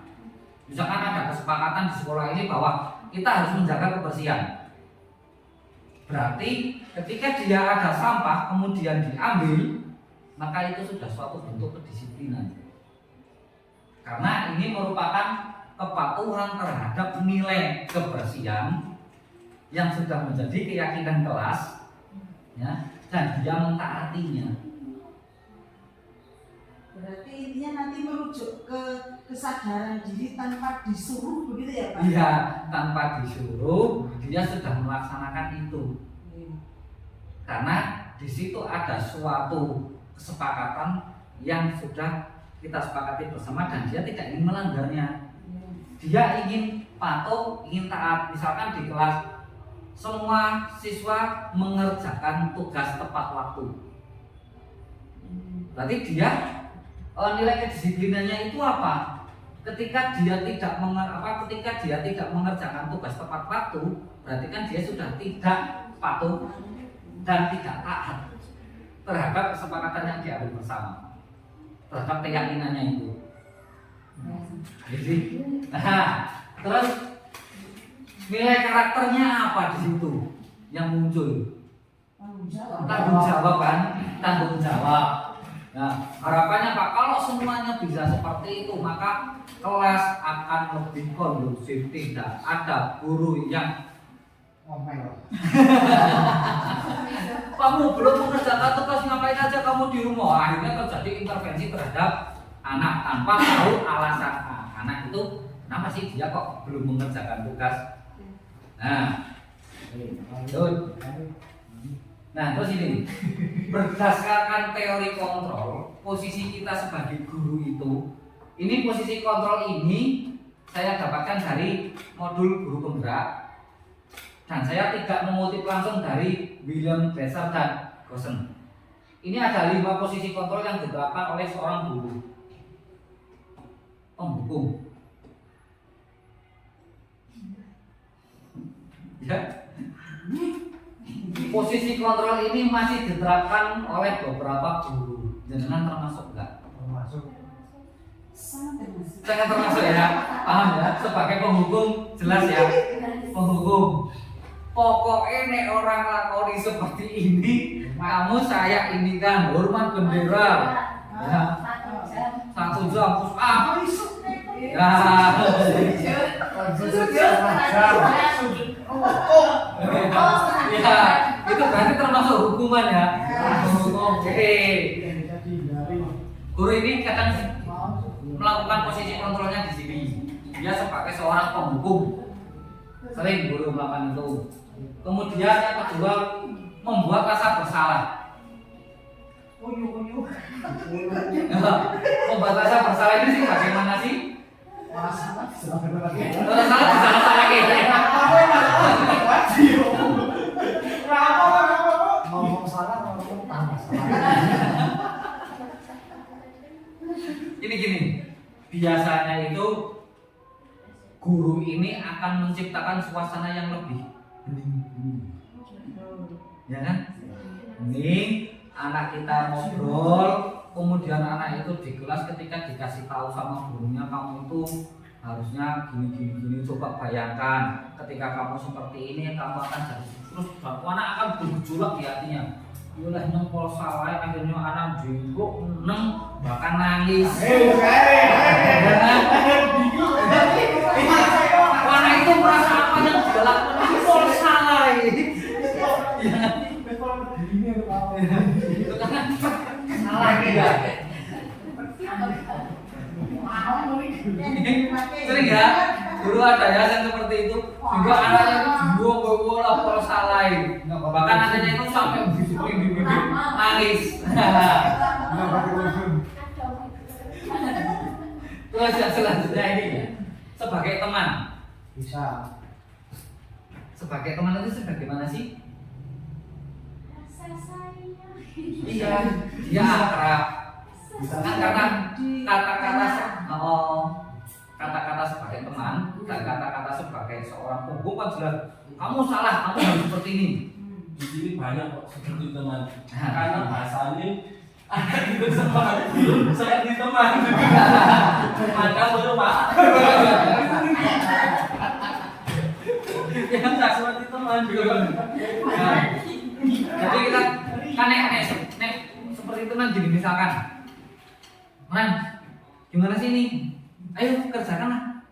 Misalkan ada kesepakatan di sekolah ini bahwa kita harus menjaga kebersihan. Berarti ketika dia ada sampah kemudian diambil, maka itu sudah suatu bentuk kedisiplinan. Karena ini merupakan kepatuhan terhadap nilai kebersihan yang sudah menjadi keyakinan kelas, ya, dan dia mentaatinya. Berarti intinya nanti merujuk ke kesadaran diri tanpa disuruh, begitu ya Pak? Iya, tanpa disuruh dia sudah melaksanakan itu. Karena di situ ada suatu kesepakatan yang sudah kita sepakati bersama dan dia tidak ingin melanggarnya. Dia ingin patuh, ingin taat. Misalkan di kelas semua siswa mengerjakan tugas tepat waktu. Berarti dia nilai kedisiplinannya itu apa? Ketika dia tidak mengerjakan tugas tepat waktu, berarti kan dia sudah tidak patuh dan tidak taat terhadap kesepakatan yang diambil bersama, terhadap keyakinannya itu. Jadi, nah, terus nilai karakternya apa di situ yang muncul? Tanggung jawab kan? Tanggung jawab. Nah, harapannya Pak, kalau semuanya bisa seperti itu, maka kelas akan lebih kondusif. Tidak ada guru yang Ngomel. kamu belum mengerjakan tugas, ngapain aja kamu di rumah. Akhirnya terjadi intervensi terhadap anak tanpa tahu alasan anak itu kenapa sih dia kok belum mengerjakan tugas. Nah, terus ini berdasarkan teori kontrol, posisi kita sebagai guru itu, ini posisi kontrol ini saya dapatkan dari modul guru penggerak, dan saya tidak mengutip langsung dari William Glasser dan Gosen. Ini ada 5 posisi kontrol yang diterapkan oleh seorang guru penghukum. Ya. Posisi kontrol ini masih diterapkan oleh beberapa guru. Jangan termasuk enggak? Termasuk. Sangat termasuk ya. Paham ya? Sebagai penghukum jelas ya. Penghukum. Pokoknya nek orang lakoni seperti ini, kamu saya ini kan hormat bendera. Ya. 1 jam push up. Ya, itu berarti termasuk hukuman ya. Oke. Guru ini kadang melakukan posisi kontrolnya di sini. Dia sebagai seorang penghukum. Sering guru melakukan itu. Kemudian yang kedua, membuat rasa bersalah. Uyu. Pembatasan bersalah ini sih bagaimana sih? Masalah sebagai lagi. Bersalah disalah-salah kayak Ngomong salah ngomong tambah salah. Gini, biasanya itu guru ini akan menciptakan suasana yang lebih hening, ya kan? Hening, anak kita ngobrol, kemudian anak itu di kelas ketika dikasih tahu sama gurunya kamu itu harusnya gini. Coba bayangkan ketika kamu seperti ini kamu akan jadi terus anak akan bergejolak di hatinya. Yolah nyempol salah akhirnya anak jengkok bahkan nangis. Anak itu merasa apa yang dia lakukan nyempol salah. Itu kan salah dia. Sering ya, dulu ada ya yang seperti itu. Juga anaknya itu bingung, lapor salah. Bahkan anaknya itu sampai nangis. Terus yang selanjutnya ini sebagai teman. Bisa. Sebagai teman itu sebagaimana sih? Rasa sayang. Iya, dia akrab. Bisa. Kan kata-kata sebagai teman dan kata-kata sebagai seorang punggung kan jelas kamu salah, kamu harus seperti ini. Di sini banyak kok seperti teman. Karena bahasanya ada di teman, saya di teman. Ada belum pak? Yang tak seperti teman. Nah, jadi kita kan nek seperti teman gini misalkan, gimana sih ini? Ayo kerjakan lah.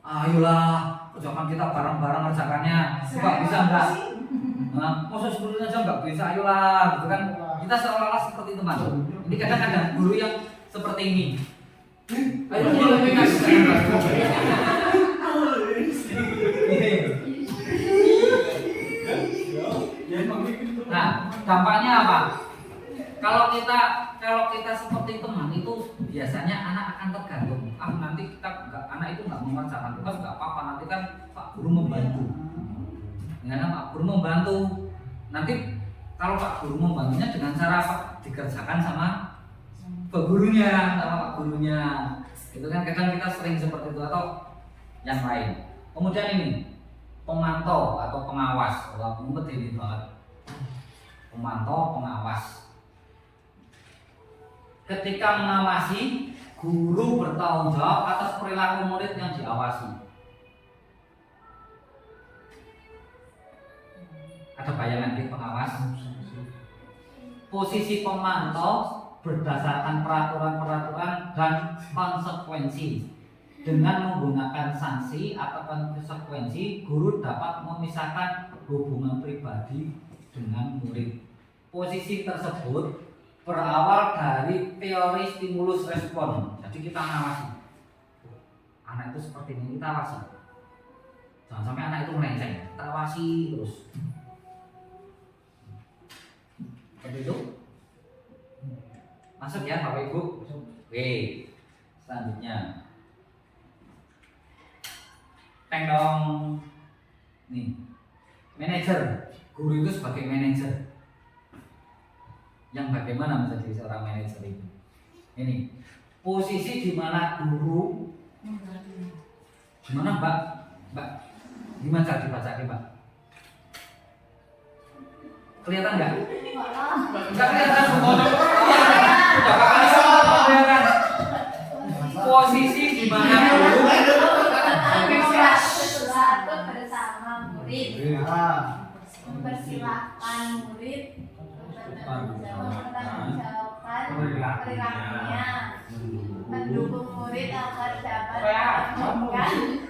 Ayolah, kerjakan kita bareng-bareng kerjakannya. Coba bisa enggak? Nah, masa sebelumnya aja enggak bisa, ayolah, gitu kan? Kita seolah-olah seperti teman. Ini kadang ada guru yang seperti ini. Ayo kita Nah, dampaknya apa? Kalau kita seperti teman itu biasanya anak akan tergantung. Nanti kita anak itu nggak mengerjakan tugas nggak apa-apa. Nanti kan Pak Guru membantu. Dengan Pak Guru membantu. Nanti kalau Pak Guru membantunya dengan cara apa? Dikerjakan sama Pak Gurunya, Itu kan kadang kita sering seperti itu atau yang lain. Kemudian ini pemantau atau pengawas. Wah, mumpet ini banget. Pemantau, pengawas. Ketika mengawasi, guru bertanggung jawab atas perilaku murid yang diawasi. Ada bayangan di pengawas? Posisi pemantau berdasarkan peraturan-peraturan dan konsekuensi. Dengan menggunakan sanksi atau konsekuensi, guru dapat memisahkan hubungan pribadi dengan murid. Posisi tersebut berawal dari teori stimulus respon. Jadi kita ngawasi. Anak itu seperti ini, kita awasi. Jangan sampai anak itu melenceng, kita awasi terus. Seperti itu. Masuk ya Bapak Ibu. Oke. Selanjutnya. Teng dong. Nih. Manajer. Guru itu sebagai manajer. Yang bagaimana menjadi seorang manajer ini? Ini posisi di mana guru, gimana Mbak? Gimana cara dibaca Mbak? Kelihatan nggak? Nggak kelihatan. Kelihatan. Posisi di mana guru bersama murid, mempersilahkan murid mempertanggungjawabkan perilakunya, mendukung murid agar dapat melakukan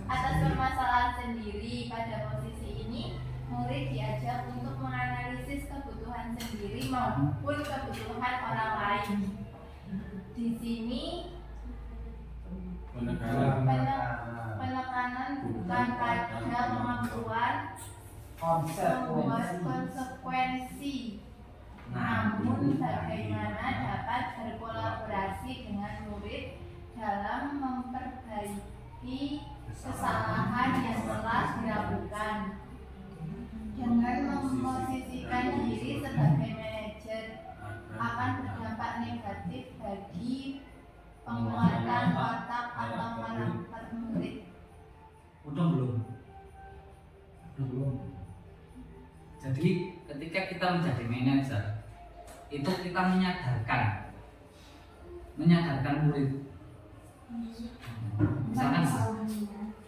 atas permasalahan sendiri. Pada posisi ini, murid diajak untuk menganalisis kebutuhan sendiri maupun kebutuhan orang lain. Di sini penekanan bukan pada kemampuan Konsekuensi. konsekuensi. Nah, Namun bagaimana dapat berkolaborasi dengan murid dalam memperbaiki kesalahan yang telah dilakukan dengan memposisikan diri sebagai manajer akan berdampak negatif bagi penguatan otak atau karakter murid. udah belum? Belum. Jadi ketika kita menjadi manajer itu kita menyadarkan murid. Misalkan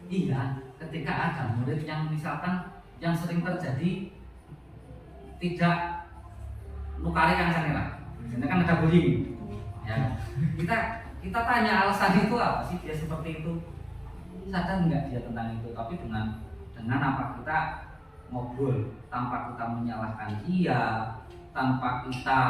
iya, ketika ada murid yang misalkan yang sering terjadi tidak nukari kancane lah. Biasanya kan ada bullying. Ya. Kita tanya alasan itu apa sih dia seperti itu? Sadar nggak dia tentang itu? Tapi dengan apa kita ngobrol tanpa kita menyalahkan dia, tanpa kita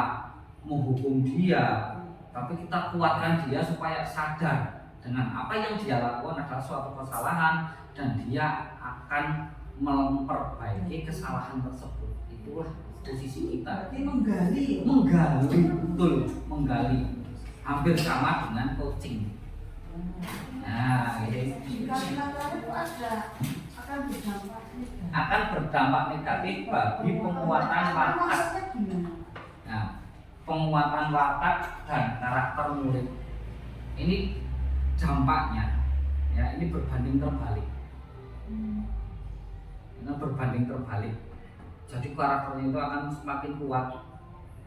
menghukum dia, tapi kita kuatkan dia supaya sadar dengan apa yang dia lakukan adalah suatu kesalahan dan dia akan memperbaiki kesalahan tersebut. Itulah posisi kita. Berarti menggali. Betul, menggali. Hampir sama dengan coaching. Nah, ini Kalimat-kalimat itu akan berdampak negatif bagi penguatan watak. Maksudnya gimana? Nah, penguatan watak dan karakter murid. Ini dampaknya, ya ini berbanding terbalik. Ini berbanding terbalik. Jadi karakternya itu akan semakin kuat.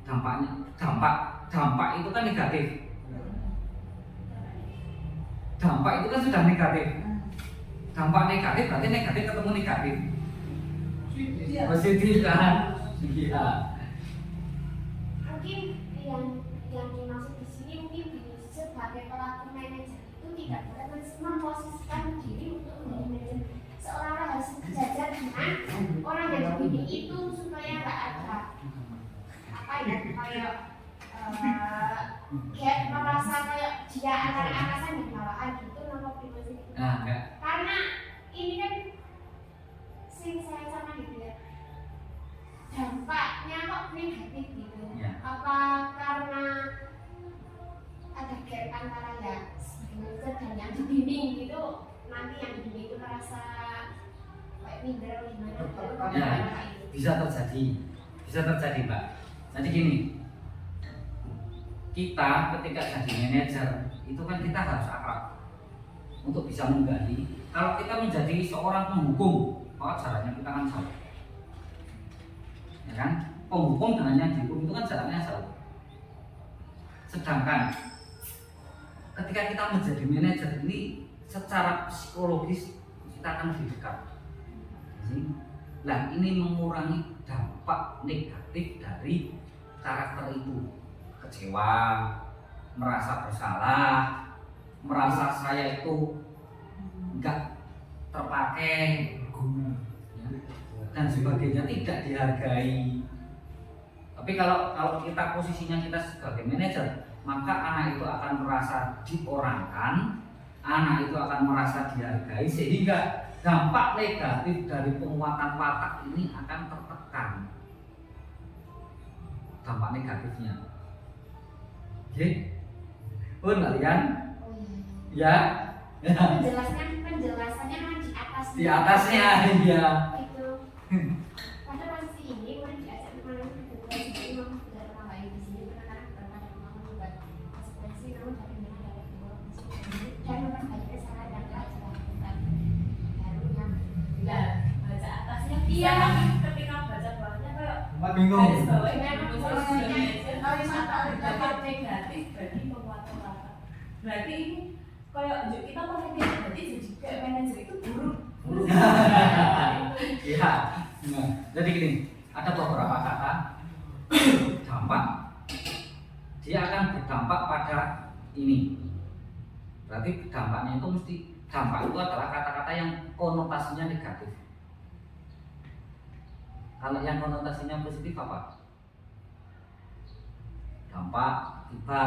Dampak itu kan negatif. Dampak itu kan sudah negatif. Dampak negatif berarti negatif ketemu negatif. Positif kan? Iya. Mungkin yang dimaksud di sini mungkin sebagai pelaku manajer itu tidak boleh memposisikan diri untuk menjadi manajer. Seorang harus sejajar dengan orang yang dibimbing itu supaya nggak ada apa ya kayak kayak merasa kayak dia anak-anakan di bawahan gitu nama pribadi itu. Nah, enggak. Karena ini kan sing saya sama gitu ya. Dampaknya kok negatif gitu. Ya. Apa karena ada gap antara ya manajer dan yang dibimbing gitu, nanti yang dibimbing itu merasa kayak minder gimana gitu. Ya, bisa terjadi Pak. Jadi gini, kita ketika jadi manajer itu kan kita harus akrab untuk bisa menggali. Kalau kita menjadi seorang penghukum, maka caranya kita kan salah, ya kan? Penghukum dengan yang dihukum itu kan jalannya salah. Sedangkan ketika kita menjadi manajer ini secara psikologis kita akan lebih dekat. Nah, ini mengurangi dampak negatif dari karakter itu. Kecewa, merasa bersalah, merasa saya itu enggak terpakai, ya, dan sebagainya, tidak dihargai. Tapi kalau kita posisinya kita sebagai manajer, maka anak itu akan merasa diorangkan, anak itu akan merasa dihargai, sehingga dampak negatif dari penguatan watak ini akan tertekan. Dampak negatifnya. Oke? Pun kalian? Oh iya. Ya? Penjelasannya memang di atas. Di atasnya, iya. Itu. Pada posisi ini mulai diajak kemana kedua jadi memang tidak pernah baik di sini karena berpada mau membuat konsekuensi namun dari mana dari dua konsekuensi dan memperbaiki kesalahan yang telah dilakukan baru yang Nah, baca atasnya Iya. tapi ketika baca bawahnya kayak Cuma bingung. garis bawahnya Memang posisi posisinya kalimat dampak negatif bagi penguatan watak. Berarti ini kayak kita pakai berarti jadi kayak manajer itu buruk. Iya. Nah, jadi gini, ada beberapa kata dampak. Dia akan berdampak pada ini. Berarti dampaknya itu mesti dampak itu adalah kata-kata yang konotasinya negatif. Kalau yang konotasinya positif apa? Dampak, tiba.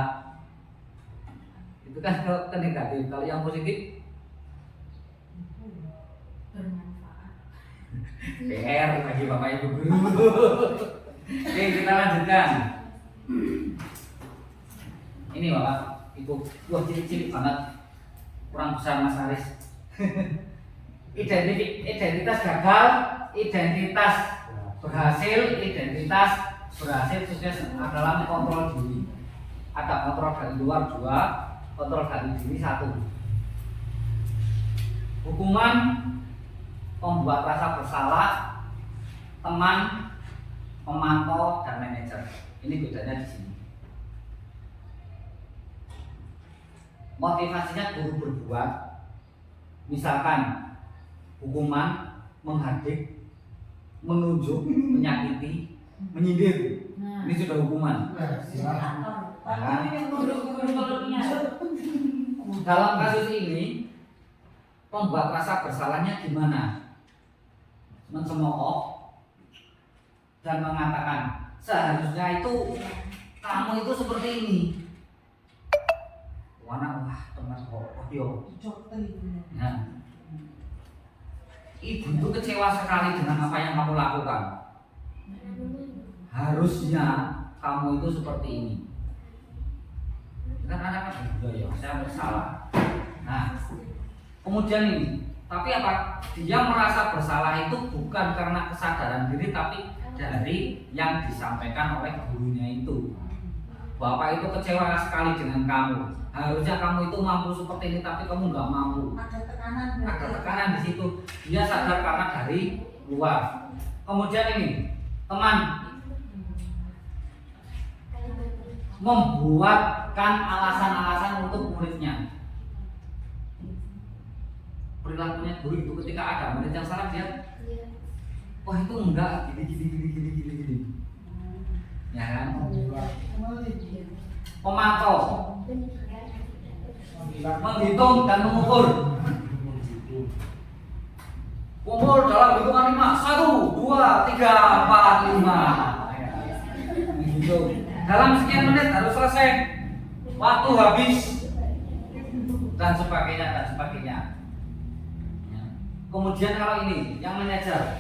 Itu kan ke negatif. Kalau yang positif Bermanfaat. PR bagi Bapak Ibu guru. Oke, kita lanjutkan. Ini Bapak Ibu, wah cilik-cilik banget, kurang besar Mas Aris. Identitas gagal, identitas berhasil, identitas berhasil sukses adalah kontrol diri. Ada kontrol dari luar 2, kontrol dari diri 1. Hukuman membuat rasa bersalah teman, pemantau, dan manajer. Ini bedanya di sini. Motivasinya guru berbuat, misalkan hukuman menghadik, menunjuk, menyakiti, menyindir. Ini sudah hukuman. Dalam kasus ini, membuat rasa bersalahnya gimana? Mencemooh dan mengatakan seharusnya itu kamu itu seperti ini. Wah teman yo. Nah, ibu itu kecewa sekali dengan apa yang kamu lakukan. Harusnya kamu itu seperti ini. Kan anak kan ya, saya bersalah. Nah, kemudian ini, tapi apa? Dia merasa bersalah itu bukan karena kesadaran diri, tapi dari yang disampaikan oleh gurunya itu. Bapak itu kecewa sekali dengan kamu. Harusnya kamu itu mampu seperti ini, tapi kamu nggak mampu. Ada tekanan di situ. Dia sadar karena dari luar. Kemudian ini, teman membuatkan alasan-alasan untuk muridnya. Perilakunya guru itu ketika ada murid yang salah dia, wah itu enggak gini. Ya kan? Pemantau, menghitung dan mengukur. Kumpul dalam hitungan 5, 1, 2, 3, 4, 5. Menghitung. Dalam sekian menit harus selesai. Waktu habis dan sebagainya. Kemudian kalau ini yang manajer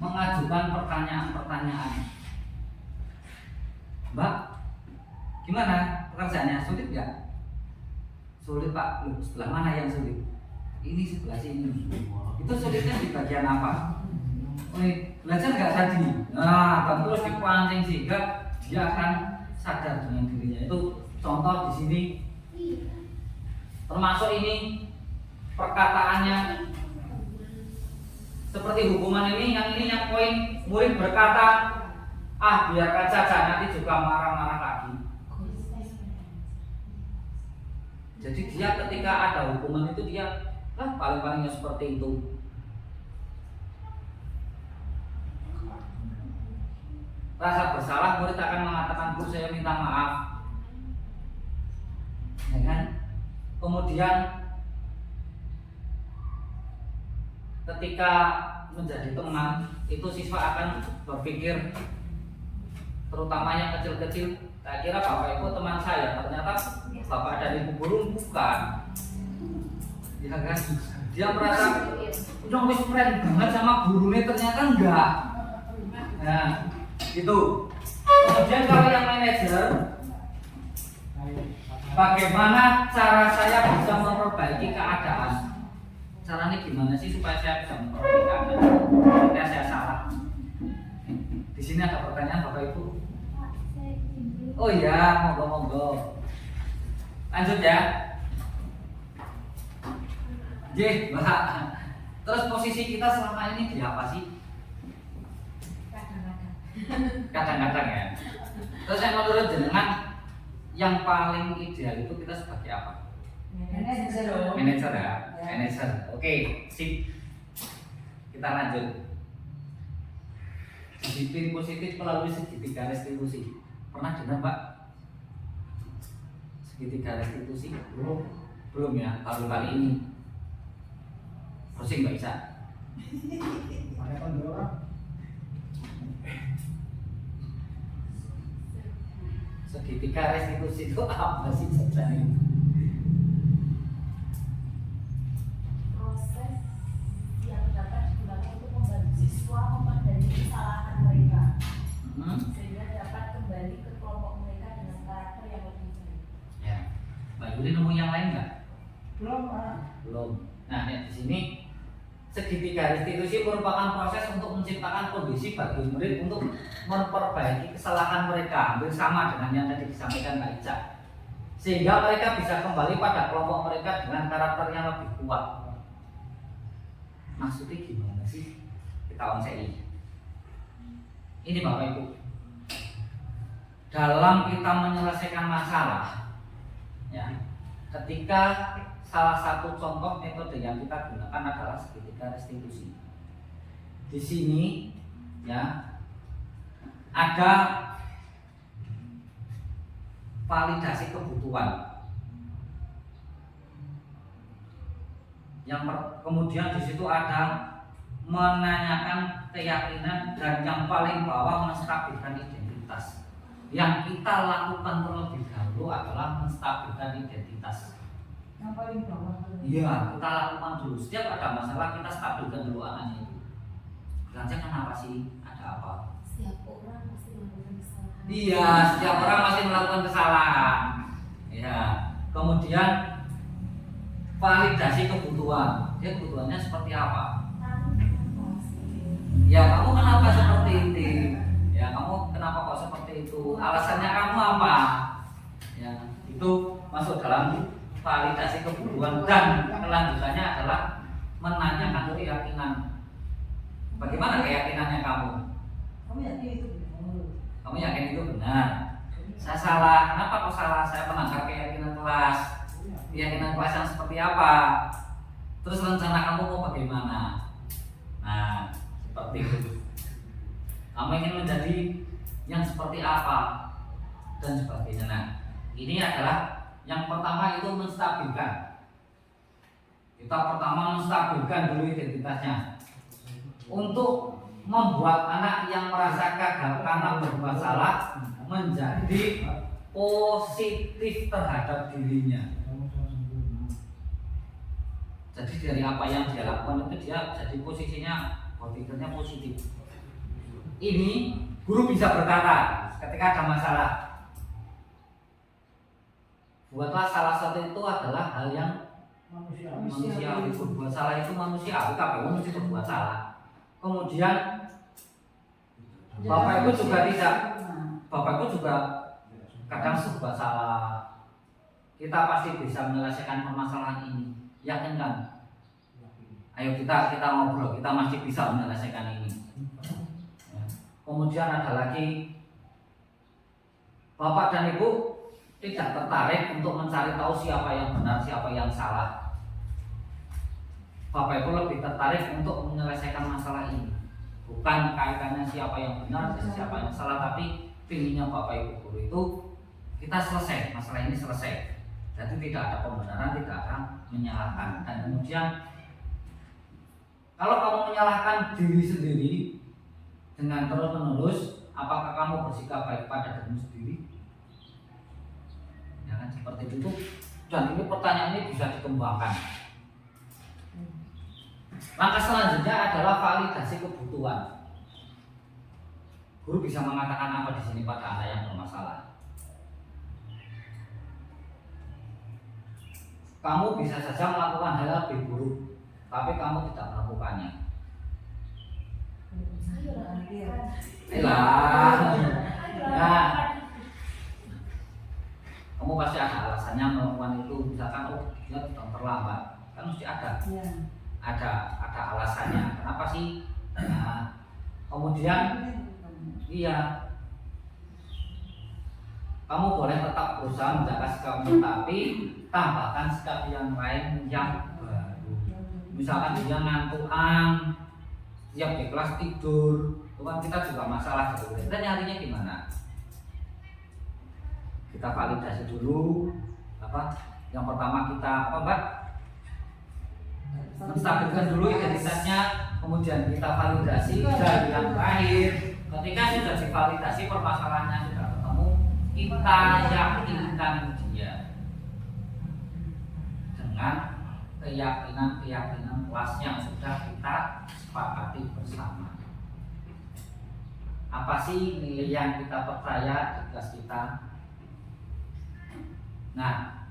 mengajukan pertanyaan-pertanyaan. Mbak, gimana pekerjaannya? Sulit nggak? Sulit Pak. Loh, sebelah mana yang sulit? Ini sebelah sini. Itu sulitnya di bagian apa? Belajar nggak tadi? Nah, dan terus dipancing sehingga dia akan sadar dengan dirinya. Itu contoh di sini. Termasuk ini perkataannya. Seperti hukuman ini yang poin murid berkata, biarkan saja nanti juga marah-marah lagi. Jadi dia ketika ada hukuman itu dia paling-palingnya seperti itu. Rasa bersalah murid akan mengatakan, Bu saya minta maaf. Ya kan? Kemudian ketika menjadi teman itu siswa akan berpikir, terutama yang kecil-kecil, saya kira Bapak Ibu teman saya, ternyata Bapak dan Ibu guru bukan. Ya kan? Dia merasa udah wis friend banget sama gurunya, ternyata enggak. Nah, itu. Kemudian kalau yang manajer, bagaimana cara saya bisa memperbaiki keadaan? Caranya gimana sih supaya saya bisa memperbaiki keadaan? Ketika saya salah. Di sini ada pertanyaan Bapak Ibu. Oh iya, monggo. Lanjut ya. Mbak. Terus posisi kita selama ini di apa sih? Kadang-kadang ya. Terus saya menurut jenengan yang paling ideal itu kita sebagai apa? Manajer ya. Manajer. Oke, sip. Kita lanjut. Disiplin positif melalui segitiga restitusi. Pernah dengar Pak? Segitiga restitusi? Belum ya, baru kali ini. Pusing Mbak Isa. Segitiga restitusi itu apa sih sebenarnya? Proses yang dapat digunakan untuk membantu siswa sehingga dapat kembali ke kelompok mereka dengan karakter yang lebih baik. Ya, Mbak Yuli nemu yang lain nggak? Belum. Belum. Nah, di sini segitiga restitusi merupakan proses untuk menciptakan kondisi bagi murid untuk memperbaiki kesalahan mereka, hampir sama dengan yang tadi disampaikan Mbak Ica, sehingga mereka bisa kembali pada kelompok mereka dengan karakter yang lebih kuat. Maksudnya gimana sih? Kita konsei. Ini Bapak Ibu, dalam kita menyelesaikan masalah, ya, ketika salah satu contoh metode yang kita gunakan adalah segitiga restitusi. Di sini, ya, ada validasi kebutuhan. Kemudian di situ ada menanyakan keyakinan, dan yang paling bawah menstabilkan identitas. Yang kita lakukan terlebih dahulu adalah menstabilkan identitas. Yang paling bawah. Iya, kita lakukan dulu. Setiap ada masalah kita stabilkan dulu anaknya itu. Belajar kenapa sih? Ada apa? Setiap orang pasti melakukan kesalahan. Iya, setiap orang masih melakukan kesalahan. Ya, kemudian validasi kebutuhan. Dia kebutuhannya seperti apa? Ya, kamu kenapa seperti itu? Ya, kamu kenapa kok seperti itu? Alasannya kamu apa? Ya, itu masuk dalam validasi kebutuhan, dan kelanjutannya adalah menanyakan keyakinan. Bagaimana keyakinannya kamu? Kamu yakin itu benar? Kamu yakin itu benar? Saya salah. Kenapa kok salah? Saya melanggar keyakinan kelas. Keyakinan kelas yang seperti apa? Terus rencana kamu mau bagaimana? Nah, seperti itu. Kamu ingin menjadi yang seperti apa? Dan sebagainya. Nah, ini adalah yang pertama, itu menstabilkan. Kita pertama menstabilkan dulu identitasnya. Untuk membuat anak yang merasa gagal karena berbuat salah menjadi positif terhadap dirinya. Jadi dari apa yang dia lakukan itu dia jadi posisinya berpikirnya positif. Ini guru bisa berkata ketika ada masalah, buatlah salah satu itu adalah hal yang manusiawi. Berbuat salah itu manusiawi, kabeh wong mesti berbuat salah. Kemudian Bapak Ibu juga tidak, Bapak Ibu juga kadang berbuat salah. Kita pasti bisa menyelesaikan permasalahan ini. Yakin kan? Ayo kita ngobrol, kita masih bisa menyelesaikan ini. Ya. Kemudian ada lagi, Bapak dan Ibu tidak tertarik untuk mencari tahu siapa yang benar, siapa yang salah. Bapak Ibu lebih tertarik untuk menyelesaikan masalah ini. Bukan kaitannya siapa yang benar dan siapa yang salah, tapi pinginnya Bapak Ibu guru itu kita selesai, masalah ini selesai. Jadi tidak ada pembenaran, tidak ada menyalahkan. Dan kemudian kalau kamu menyalahkan diri sendiri dengan terus-menerus, apakah kamu bersikap baik pada dirimu sendiri? Ya kan, seperti itu. Dan ini pertanyaan ini bisa dikembangkan. Langkah selanjutnya adalah validasi kebutuhan. Guru bisa mengatakan apa di sini pada anak yang bermasalah? Kamu bisa saja melakukan hal yang lebih buruk, tapi kamu tidak melakukannya. Ayolah. Nah, kamu pasti ada alasannya melakukan itu. Misalkan, oh dia terlambat, kan mesti ada. Ada alasannya. Kenapa sih? Nah, kemudian, iya. Kamu boleh tetap berusaha menjaga sikapmu, tapi tambahkan sikap yang lain yang baru. Misalkan dia ngantukan, tiap di kelas tidur, itu kan kita juga masalah gitu. Kita nyarinya gimana? Kita validasi dulu. Apa? Yang pertama kita apa, Mbak? Menstabilkan dulu identitasnya, kemudian kita validasi, dan yang terakhir, ketika sudah divalidasi permasalahannya sudah ketemu, kita yakinkan dia dengan keyakinan kelas yang sudah kita sepakati bersama. Apa sih sih nilai yang kita percaya di kelas kita? Nah,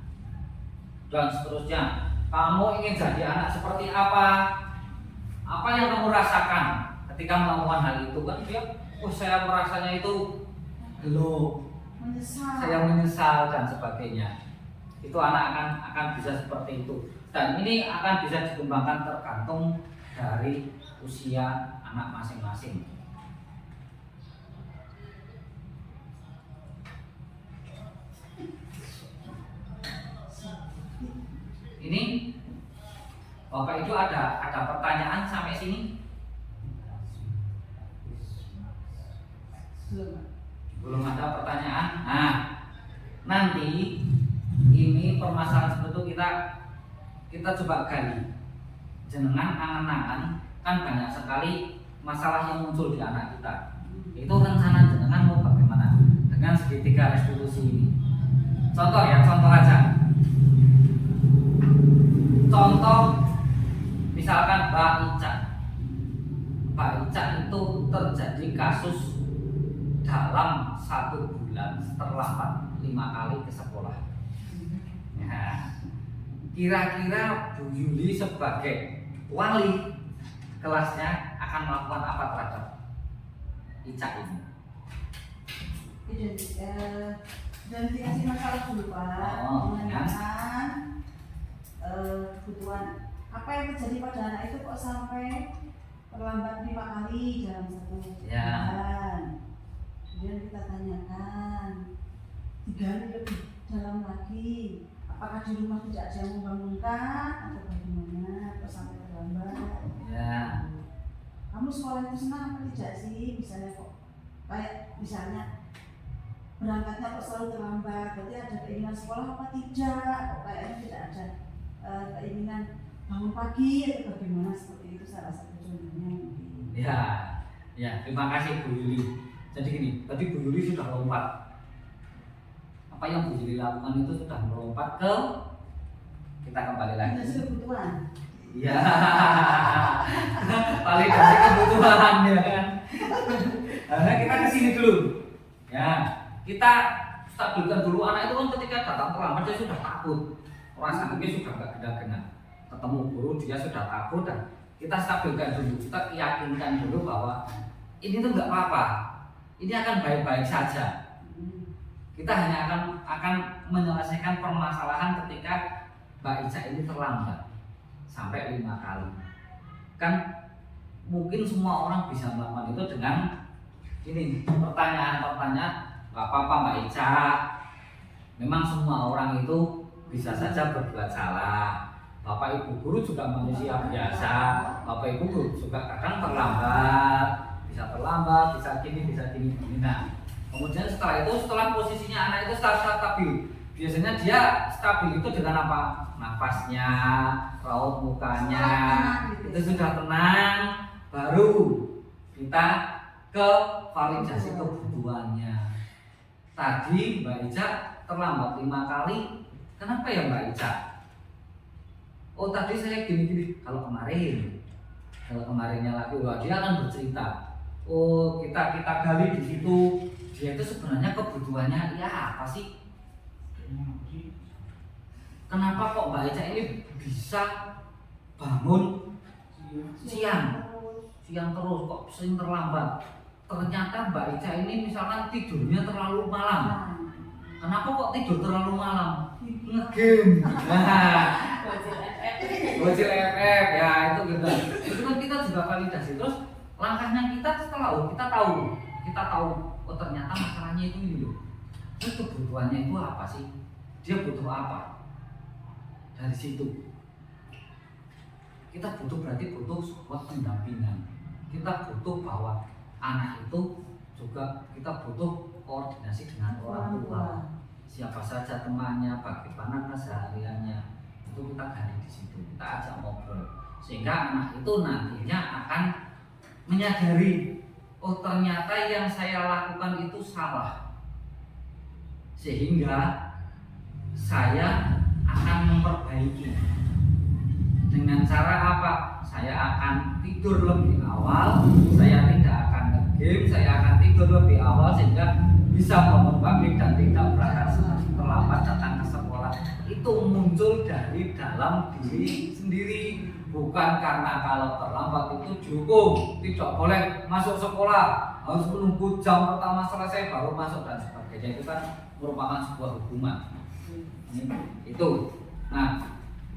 dan seterusnya, kamu ingin jadi anak seperti apa? Apa yang kamu rasakan ketika melakukan hal itu? Kan dia, oh saya merasanya itu belum, Menyesal. saya menyesal dan sebagainya. Itu anak akan bisa seperti itu. Dan ini akan bisa dikembangkan tergantung dari usia anak masing-masing. Ini Bapak itu ada pertanyaan sampai sini? Belum ada pertanyaan. Nah, nanti ini permasalahan seperti itu kita coba gali. Jenengan angan-angan kan banyak sekali masalah yang muncul di anak kita. Itu rencana jenengan mau bagaimana dengan segitiga restitusi ini? Contoh ya, contoh aja. Contoh misalkan Mbak Ica itu terjadi kasus dalam 1 bulan terlambat 5 kali ke sekolah. Nah, kira-kira Bu Yuli sebagai wali kelasnya akan melakukan apa terhadap Ica ini? Identifikasi masalah dulu Pak, menanyakan kebutuhan apa yang terjadi pada anak itu kok sampai terlambat 5 kali dalam 1 bulan. Kemudian kita tanyakan 3 hari lebih dalam lagi, apakah di rumah tidak ada yang membangunkan atau bagaimana kok sampai terlambat? Ya. Kamu sekolah itu senang apa tidak sih? Misalnya kok kayak misalnya berangkatnya kok selalu terlambat, berarti ada keinginan sekolah apa tidak? Kok kayaknya tidak ada keinginan bangun pagi atau bagaimana, seperti itu salah satu contohnya. Ya, terima kasih Bu Yuli. Jadi gini, tadi Bu Yuli sudah lompat. Apa yang Bu Yuli lakukan itu sudah melompat ke, kita kembali lagi. Itu kebutuhan. Iya. Validasi kebutuhan ya kan. Nah, kita ke sini dulu. Ya, kita stabilkan dulu. Anak itu kan ketika datang terlambat dia sudah takut. Rasanya sudah gak genap-genap. Ketemu guru dia sudah takut, dan kita stabilkan dulu. Kita yakinkan dulu bahwa ini tuh nggak apa-apa. Ini akan baik-baik saja. Kita hanya akan menyelesaikan permasalahan ketika Mbak Ica ini terlambat sampai 5 kali. Kan mungkin semua orang bisa melakukan itu dengan ini pertanyaan-pertanyaan. Gak apa-apa Mbak Ica, memang semua orang itu bisa saja berbuat salah. Bapak Ibu guru juga manusia biasa. Bapak Ibu guru juga kadang terlambat, bisa gini. Nah, kemudian setelah posisinya anak itu stabil, biasanya dia stabil itu dengan apa? Nafasnya, raut mukanya, itu sudah tenang, baru kita ke validasi kebutuhannya. Tadi Mbak Ica terlambat 5 kali, kenapa ya Mbak Ica? Oh tadi saya gini. Kalau kemarinnya lagi, wah dia akan bercerita. Oh kita gali di situ, dia itu sebenarnya kebutuhannya ya apa sih? Kenapa kok Mbak Ica ini bisa bangun siang terus kok sering terlambat? Ternyata Mbak Ica ini misalkan tidurnya terlalu malam. Kenapa kok tidur terlalu malam? Ngegame. Bocil FF ya itu gitu. Itu kan kita juga validasi. Terus langkahnya kita setelah kita tahu oh ternyata masalahnya itu ini loh. Terus kebutuhannya itu apa sih? Dia butuh apa? Dari situ kita berarti butuh sebuah pendampingan. Kita butuh bahwa anak itu juga kita butuh koordinasi dengan orang tua. Siapa saja temannya, bagaimana kesehariannya, itu kita gali di situ. Kita ajak ngobrol sehingga anak itu nantinya akan menyadari oh ternyata yang saya lakukan itu salah, sehingga saya akan memperbaiki. Dengan cara apa? Saya akan tidur lebih awal, saya tidak akan game, saya akan tidur lebih awal sehingga bisa bangun pagi dan tidak berangkat terlambat datang ke sekolah. Itu muncul dari dalam diri sendiri, bukan karena kalau terlambat itu dihukum, tidak boleh masuk sekolah, harus menunggu jam pertama selesai baru masuk dan sebagainya. Itu kan merupakan sebuah hukuman. Itu. Nah,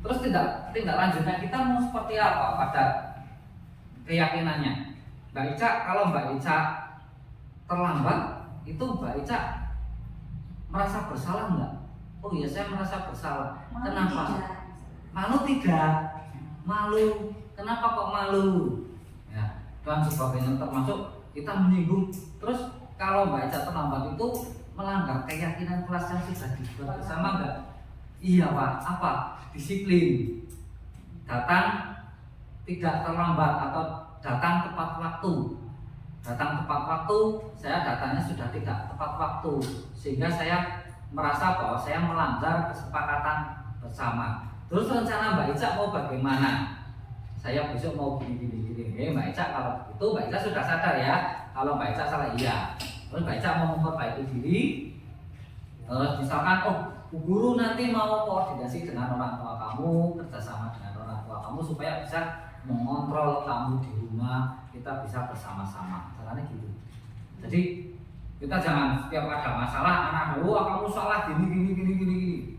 terus tindak lanjutnya kita mau seperti apa pada keyakinannya? Mbak Ica, kalau Mbak Ica terlambat, itu Mbak Ica merasa bersalah enggak? Oh iya, saya merasa bersalah. Malu Kenapa? tidak. Malu tidak? Malu. Kenapa kok malu? Ya, dan sebagainya, termasuk kita menyinggung. Terus kalau Mbak Ica terlambat itu melanggar keyakinan kelas yang sudah dibuat bersama enggak? Iya Pak, apa? Disiplin. Datang tidak terlambat atau datang tepat waktu. Datang tepat waktu, saya datangnya sudah tidak tepat waktu, sehingga saya merasa bahwa saya melanggar kesepakatan bersama. Terus rencana Mbak Ica mau bagaimana? Saya besok mau gini. Mbak Ica kalau begitu, Mbak Ica sudah sadar ya. Kalau Mbak Ica salah, iya. Terus Mbak Ica mau memperbaiki diri. Terus misalkan, oh Bu Guru nanti mau koordinasi dengan orang tua kamu, kerjasama dengan orang tua kamu supaya bisa mengontrol kamu di rumah, kita bisa bersama-sama. Caranya gitu. Jadi kita jangan setiap ada masalah anak kamu salah gini.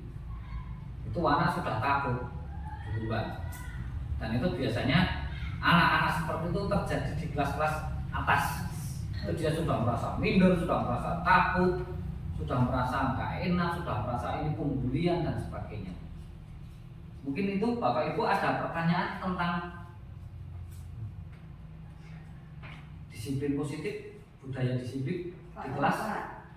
Itu anak sudah takut duluan. Dan itu biasanya anak-anak seperti itu terjadi di kelas-kelas atas. Itu dia sudah merasa minder, sudah merasa takut, sudah merasa nggak enak, sudah merasa ini pembulian dan sebagainya. Mungkin itu Bapak Ibu ada pertanyaan tentang disiplin positif, budaya disiplin di kelas,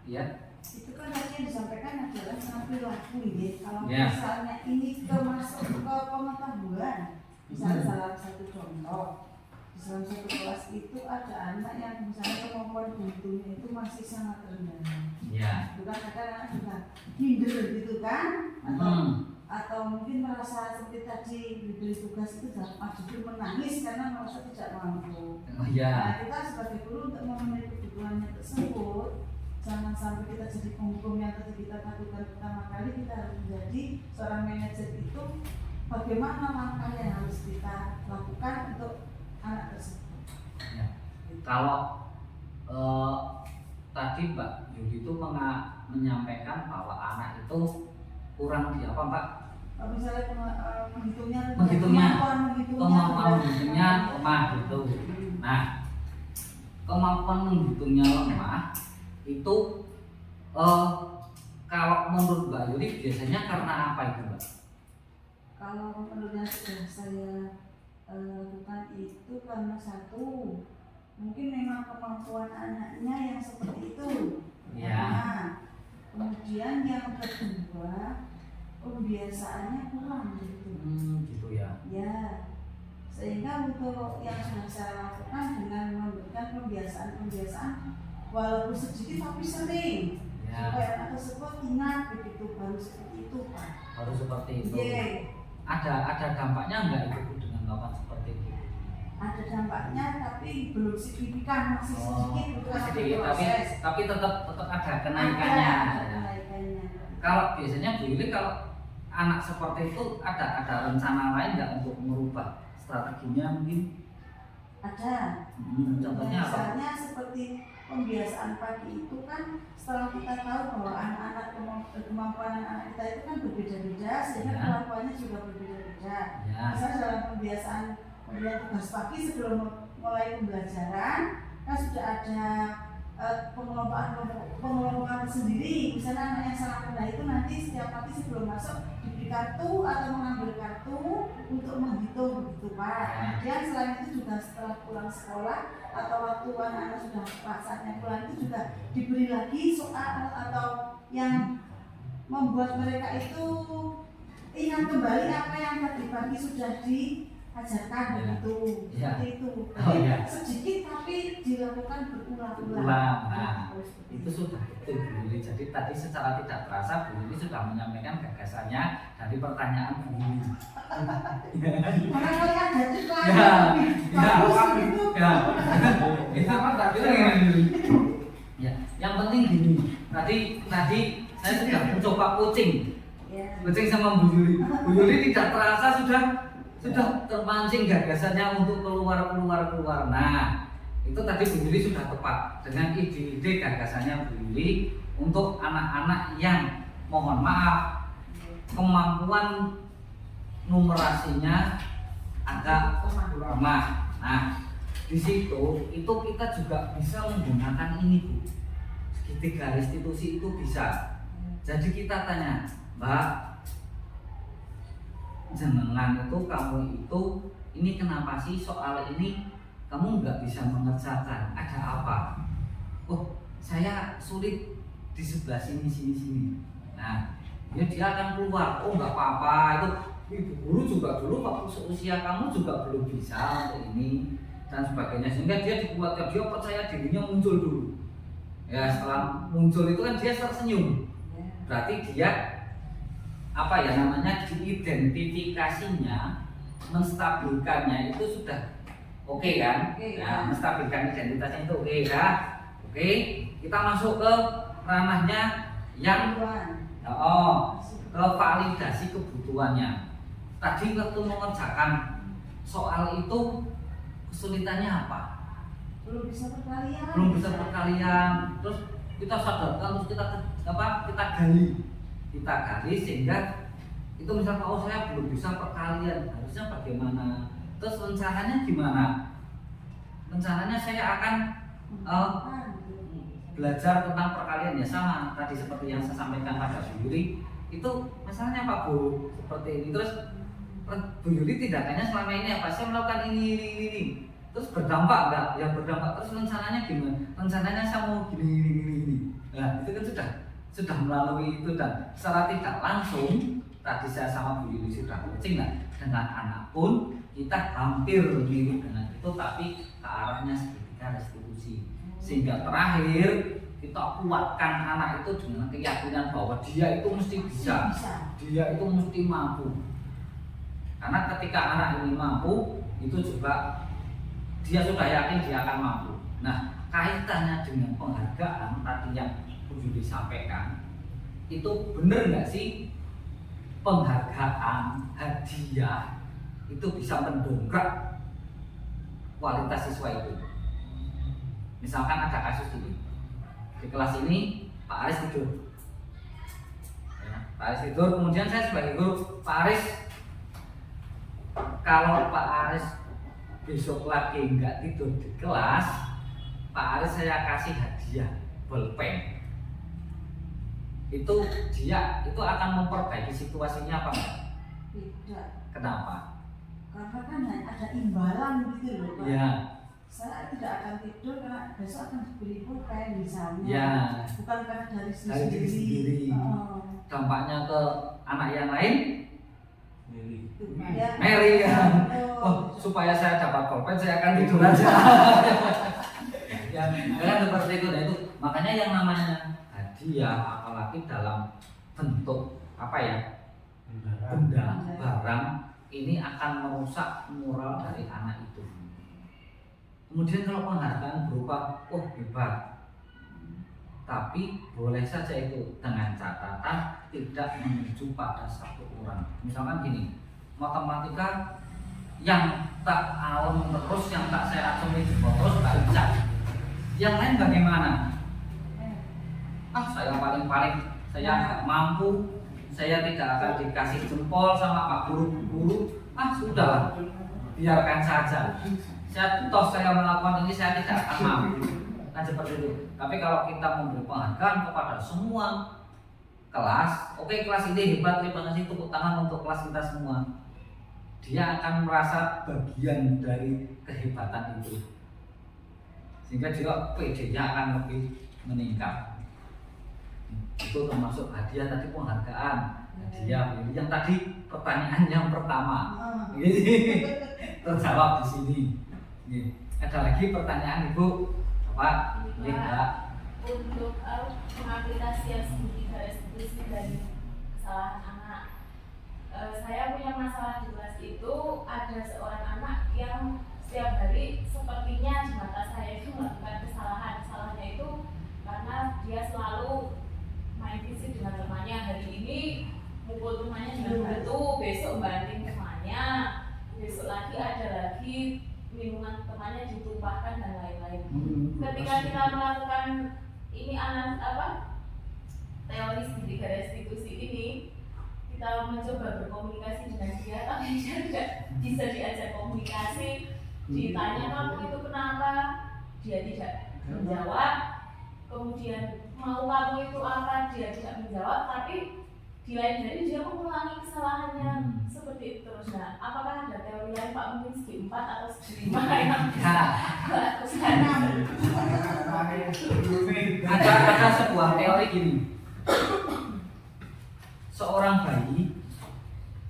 ya. Itu kan tadi yang disampaikan adalah sangat perilaku ya. Kalau Ya. misalnya ini masuk ke pengetahuan, misalnya salah satu contoh, di dalam satu kelas itu ada anak yang misalnya kemampuan berhitungnya itu masih sangat rendah. Ya. Bukan kadang anak juga minder gitu kan, atau mungkin merasa seperti tadi diberi tugas itu justru menangis karena merasa tidak mampu. Oh ya. Nah, kita sebagai guru untuk memenuhi kebutuhannya tersebut, jangan sampai kita jadi penghukum yang tadi kita lakukan pertama kali. Kita harus menjadi seorang manajer itu bagaimana langkah yang harus kita lakukan untuk anak tersebut. Ya. Kalau tadi Mbak Yudi itu menyampaikan bahwa anak itu kurang di apa Mbak? Kalau misalnya menghitungnya Kemampuan lemah. menghitungnya lemah gitu. Nah, kemampuan menghitungnya lemah itu kalau menurut Mbak Yudi biasanya karena apa itu Mbak? Kalau menurut yang sudah saya lakukan itu karena satu, mungkin memang kemampuan anaknya yang seperti itu. Ya. Nah, kemudian yang kedua, pembiasaannya kurang gitu. Gitu ya. Ya, sehingga untuk yang sudah saya lakukan dengan memberikan pembiasaan walaupun sedikit tapi sering, Ya. supaya anak tersebut ingat begitu, baru seperti itu Pak. Harus seperti itu. Yeah. Ada dampaknya enggak itu Bu, dengan melakukan seperti itu? Ada dampaknya tapi belum signifikan, masih sedikit bukan Sedikit, proses. tapi tetap ada kenaikannya. Ada kenaikannya. Kalau biasanya Bu Yuli kalau anak seperti itu ada rencana lain nggak untuk merubah strateginya mungkin? Ada. Contohnya apa? Misalnya seperti pembiasaan pagi itu kan setelah kita tahu bahwa anak-anak kemampuan anak kita itu kan berbeda-beda sehingga Ya. kemampuannya juga berbeda-beda. Ya. Misalnya dalam pembiasaan pemberian tugas pagi sebelum mulai pembelajaran kan sudah ada pengelompokan sendiri. Misalnya anak yang sangat rendah itu nanti setiap pagi sebelum masuk diberi kartu atau mengambil kartu untuk menghitung begitu Pak. Kemudian selain itu juga setelah pulang sekolah atau waktu anak-anak sudah saatnya pulang itu juga diberi lagi soal atau yang membuat mereka itu ingat kembali apa yang tadi pagi sudah diajarkan begitu. Ya. Seperti itu. Oh, Jadi ya. sedikit tapi dilakukan berulang-ulang. Nah, itu sudah betul Bu Yuli. Jadi tadi secara tidak terasa Bu Yuli sudah menyampaikan gagasannya dari pertanyaan Bu Yuli. Karena kalian ada Ya, bagus itu. ya. Itu kan tak bilang Ya, yang penting gini. Tadi saya sudah mencoba coaching sama Bu Yuli. Bu Yuli tidak terasa sudah terpancing gagasannya untuk keluar. Nah, itu tadi Bu Yuli sudah tepat dengan ide-ide gagasannya Bu Yuli untuk anak-anak yang mohon maaf kemampuan numerasinya agak lemah. Nah, di situ itu kita juga bisa menggunakan ini Bu, segitiga restitusi itu bisa. Jadi kita tanya, Mbak, jenengan itu kamu itu ini kenapa sih soal ini kamu nggak bisa mengerjakan? Ada apa? Oh, saya sulit di sebelah sini. Nah, dia akan keluar. Oh, nggak apa-apa, itu ibu guru juga dulu waktu seusia kamu juga belum bisa untuk ini dan sebagainya, sehingga dia dikuatkan, dia percaya dirinya muncul dulu. Ya, setelah muncul itu kan dia tersenyum. Berarti dia apa ya namanya, diidentifikasinya, menstabilkannya itu sudah oke kan? Nah, menstabilkan identitasnya itu oke ya. Oke, kita masuk ke ranahnya yang ke validasi kebutuhannya. Tadi waktu mengerjakan soal itu kesulitannya apa? Belum bisa perkalian. Terus kita sadarkan, terus kita gali sehingga itu misalnya oh saya belum bisa perkalian, harusnya bagaimana? Terus rencananya gimana? Rencananya saya akan belajar tentang perkalian ya, sama tadi seperti yang saya sampaikan pada Bu Yuli. Itu masalahnya Pak Bu seperti ini. Terus Bu Yuli tindakannya selama ini apa? Saya melakukan ini. Terus berdampak enggak? Ya berdampak. Terus rencananya gimana? Rencananya saya mau gini. Nah, itu kan sudah melalui itu, dan secara tidak langsung tadi saya sama Bu Yuli sudah coaching dengan anak pun kita hampir mirip dengan itu, tapi ke arahnya segitiga restitusi. Sehingga terakhir kita kuatkan anak itu dengan keyakinan bahwa dia itu mesti bisa, dia itu mesti mampu. Karena ketika anak ini mampu, itu juga dia sudah yakin dia akan mampu. Nah, kaitannya dengan penghargaan tadi yang Bu Yuli sampaikan, itu benar nggak sih penghargaan, hadiah itu bisa mendongkrak kualitas siswa itu? Misalkan ada kasus ini, di kelas ini Pak Aris tidur, Pak Aris tidur, kemudian saya sebagai guru, Pak Aris, kalau Pak Aris besok lagi nggak tidur di kelas, Pak Aris saya kasih hadiah bolpen. Itu dia itu akan memperbaiki situasinya apa enggak? Tidak. Kenapa? Karena kan ada imbalan gitu loh Pak. Ya. Saya tidak akan tidur karena besok akan diberi pulpen misalnya. Ya. Bukan karena dari Diri sendiri. Dampaknya ke anak yang lain? Mary ya. Oh, supaya saya dapat pulpen saya akan tidur aja. Ya, kan seperti itu. Nah, itu makanya yang namanya hadiah, apalagi dalam bentuk apa ya, benda, barang, ini akan merusak moral dari anak itu. Kemudian kalau penghargaan berupa oh hebat, tapi boleh saja itu dengan catatan tidak menuju pada satu orang. Misalkan gini, matematika yang tak alam terus, yang tak saya acungi terus tak bisa. Yang lain bagaimana? Saya paling saya nggak mampu, saya tidak akan dikasih jempol sama Pak guru. Sudah, biarkan saja. Saya melakukan ini, saya tidak akan mampu. Kan seperti itu. Tapi kalau kita memberi penghargaan kepada semua kelas, oke, kelas ini hebat, terima kasih, tepuk tangan untuk kelas kita semua. Dia akan merasa bagian dari kehebatan itu, sehingga dia PD-nya akan lebih meningkat. Itu termasuk hadiah tadi, penghargaan, hadiah yang tadi pertanyaan yang pertama. Terjawab di sini. Ada lagi pertanyaan Ibu? Pak, untuk pengaplikasian segitiga restitusi dari kesalahan anak, saya punya masalah di kelas itu. Ada seorang anak yang setiap hari sepertinya di mata saya itu melakukan kesalahan ketika kita melakukan ini teori segitiga restitusi ini, kita mencoba berkomunikasi dengan dia, tapi dia tidak bisa diajak komunikasi, ditanya kamu itu kenapa, dia tidak menjawab, kemudian mau kamu itu apa, dia tidak menjawab, tapi di lain hari dia mengulangi kesalahannya seperti itu terus. Nah, apakah ada teori lain Pak, mungkin segi 4 atau segi 5 yang bisa lakukan? Ada sebuah teori gini. Seorang bayi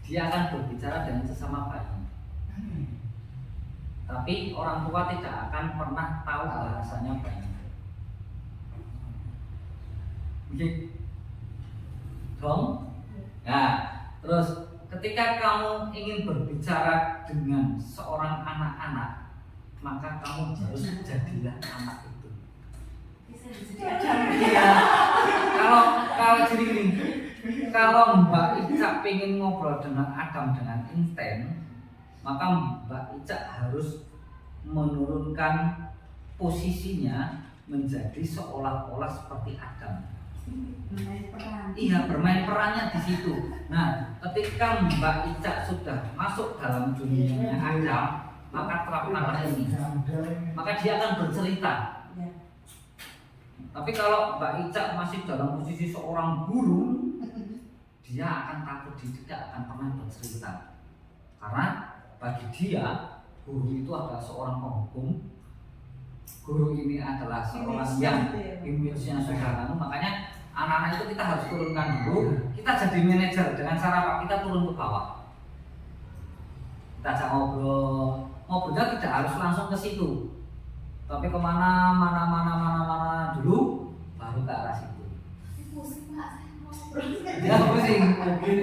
dia akan berbicara dengan sesama bayi, tapi orang tua tidak akan pernah tahu bahasanya bayi. Oke, dong. Nah, terus ketika kamu ingin berbicara dengan seorang anak-anak, maka kamu harus jadilah anak itu. Bisa jadi Iya. Kalau jadi gini, kalau Mbak Ica pengen ngobrol dengan Adam dengan Einstein, maka Mbak Ica harus menurunkan posisinya menjadi seolah-olah seperti Adam. Bermain peran. Iya, bermain perannya di situ. Nah, ketika Mbak Ica sudah masuk dalam dunianya Adam, maka terapkanlah ini. Maka dia akan bercerita. Ya. Tapi kalau Mbak Ica masih dalam posisi seorang guru, dia akan takut, dia tidak akan pernah bercerita. Karena bagi dia, guru itu adalah seorang penghukum. Guru ini adalah seorang yang image-nya sudah makanya anak-anak itu kita harus turunkan dulu. Kita jadi manajer dengan cara apa? Kita turun ke bawah. Kita ajak ngobrol. Ngobrolnya tidak harus langsung ke situ, tapi kemana mana dulu, baru ke arah situ. pusing Pak, saya ngobrol. Ya pusing. Mungkin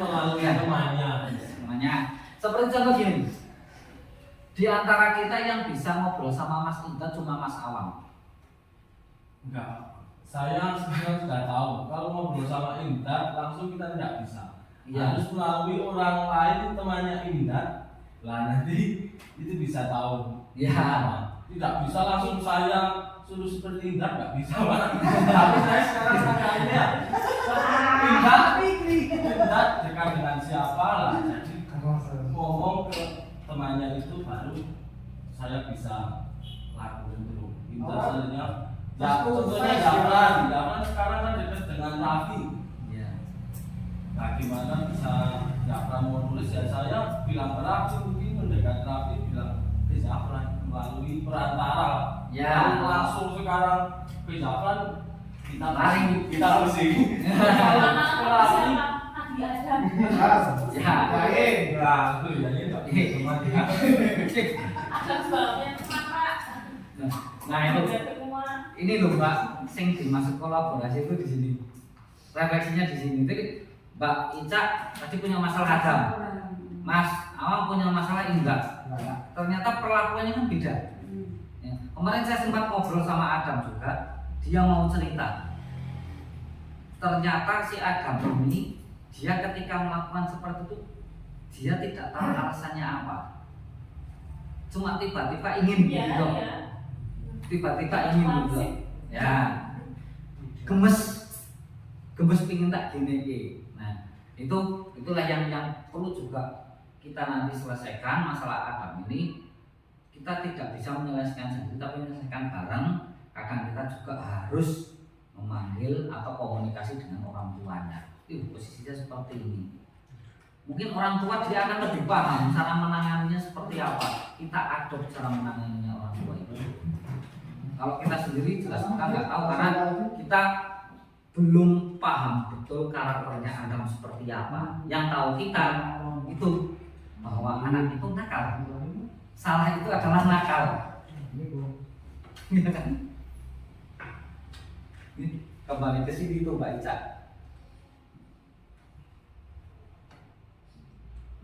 melalui temannya. Namanya seperti contoh gini. Di antara kita yang bisa ngobrol sama Mas Intan cuma Mas Awang. Enggak. Saya sebenarnya sudah tahu kalau ngobrol sama Indah langsung kita tidak bisa. Iya. Harus melalui orang lain temannya Indah. Lah nanti itu bisa tahu. Ya. Tidak bisa langsung saya suruh seperti Indah, nggak bisa Pak. Tapi saya sekarang makanya Indah dekat dengan siapa lah. Jadi ngomong ke temannya itu baru saya bisa lakukan dulu. Indah sebenarnya ya, contohnya Dafran sekarang kan dekat dengan Raffi. Iya. Nah gimana bisa Dafran mau nulis ya saya bilang ke Raffi, mungkin mendekat Raffi bilang ke Dafran melalui perantara. Ya. Kalau langsung sekarang ke Dafran kita Lari. kita pusing. Nabi Adam. Ya. Nah itu ya ini nggak bisa teman ya. Adam sebabnya teman Pak. Nah itu. Ada semua. Ini loh Mbak, sing dimaksud kolaborasi itu di sini. Refleksinya di sini. Jadi Mbak Ica tadi punya masalah Adam, Mas Awang punya masalah Indah. Ternyata perlakuannya kan beda. Ya. Kemarin saya sempat ngobrol sama Adam juga, dia mau cerita. Ternyata si Adam ini, dia ketika melakukan seperti itu, dia tidak tahu alasannya apa. Cuma tiba-tiba ingin Iya, gitu. iya. Tiba-tiba ingin gitu. Ya. Gemes pingin tak gini. Nah, itulah yang perlu juga kita nanti selesaikan masalah Adam ini. Kita tidak bisa menyelesaikan sendiri, tapi menyelesaikan bareng. Kadang kita juga harus memanggil atau komunikasi dengan orang tuanya. Posisinya seperti ini. Mungkin orang tua dia akan lebih paham cara menanganinya seperti apa. Kita adopt cara menanganinya orang tua itu. Kalau kita sendiri jelas kita nggak tahu karena kita belum paham betul karakternya Adam seperti apa. Yang tahu kita itu bahwa anak itu nakal. Salah itu adalah nakal. Kembali ke sini tuh Mbak Ica.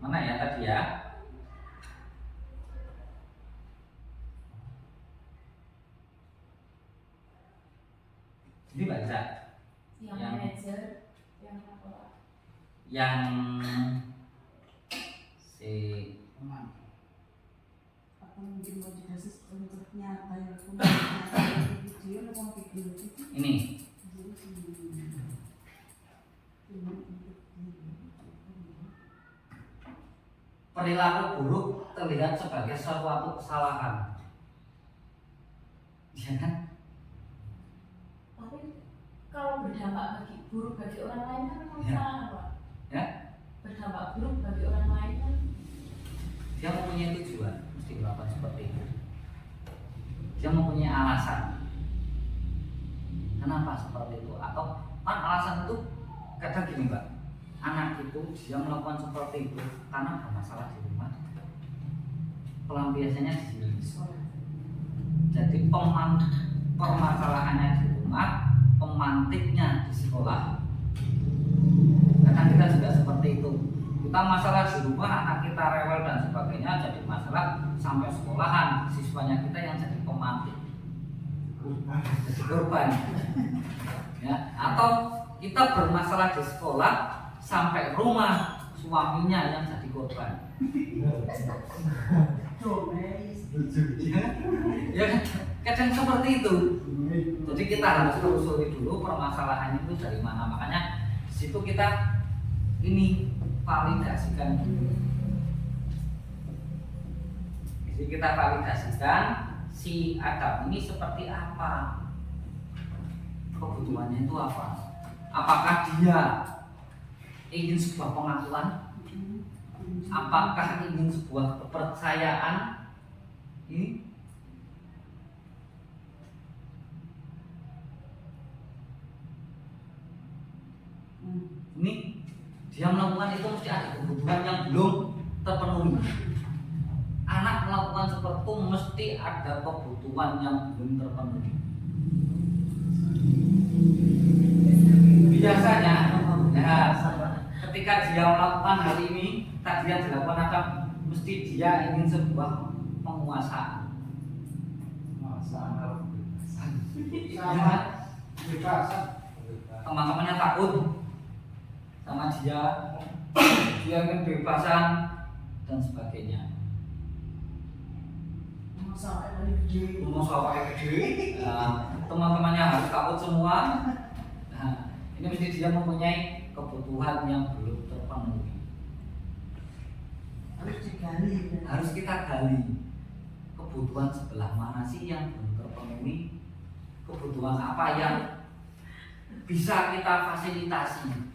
Mana ya tadi ya? Ini Mbak Ica. Yang manajer, yang apa? Yang si Apa mungkin mau dikasih untuknya bayar pun Ini perilaku buruk terlihat sebagai suatu kesalahan, ya kan? Tapi kalau berdampak buruk bagi orang lain kan Ya. masalah Pak. Ya, Berdampak buruk bagi orang lain kan dia mempunyai tujuan mesti melakukan seperti itu. Dia mempunyai alasan kenapa seperti itu, atau kan alasan itu kadang gini Mbak, anak itu dia melakukan seperti itu karena ada masalah di rumah, pelampiasannya di sekolah. Jadi permasalahannya di rumah, pemantiknya di sekolah. Kadang kita juga seperti itu. Kita masalah di rumah, anak kita rewel dan sebagainya, jadi masalah sampai sekolahan, siswanya kita yang jadi pemantik, jadi korban. Ya, atau kita bermasalah di sekolah sampai rumah, suaminya yang jadi korban. Ya, kadang seperti itu. Jadi kita harus telusuri dulu permasalahannya itu dari mana. Makanya di situ kita ini validasikan dulu. Jadi kita validasikan si Adam ini seperti apa, kebutuhannya itu apa. Apakah dia ingin sebuah pengakuan? Apakah ingin sebuah kepercayaan? Ini dia melakukan itu mesti ada kebutuhan yang belum terpenuhi. Anak melakukan seperti itu mesti ada kebutuhan yang belum terpenuhi. Biasanya, ya, ketika dia melakukan hal ini, tadi yang dilakukan Adam, mesti dia ingin sebuah penguasaan. Ya, teman-temannya takut sama dia ingin kebebasan dan sebagainya. Masalah gede, teman-temannya harus takut semua. Nah, ini mesti dia mempunyai kebutuhan yang belum terpenuhi. Harus kita gali kebutuhan sebelah mana sih yang belum terpenuhi, kebutuhan apa yang bisa kita fasilitasi.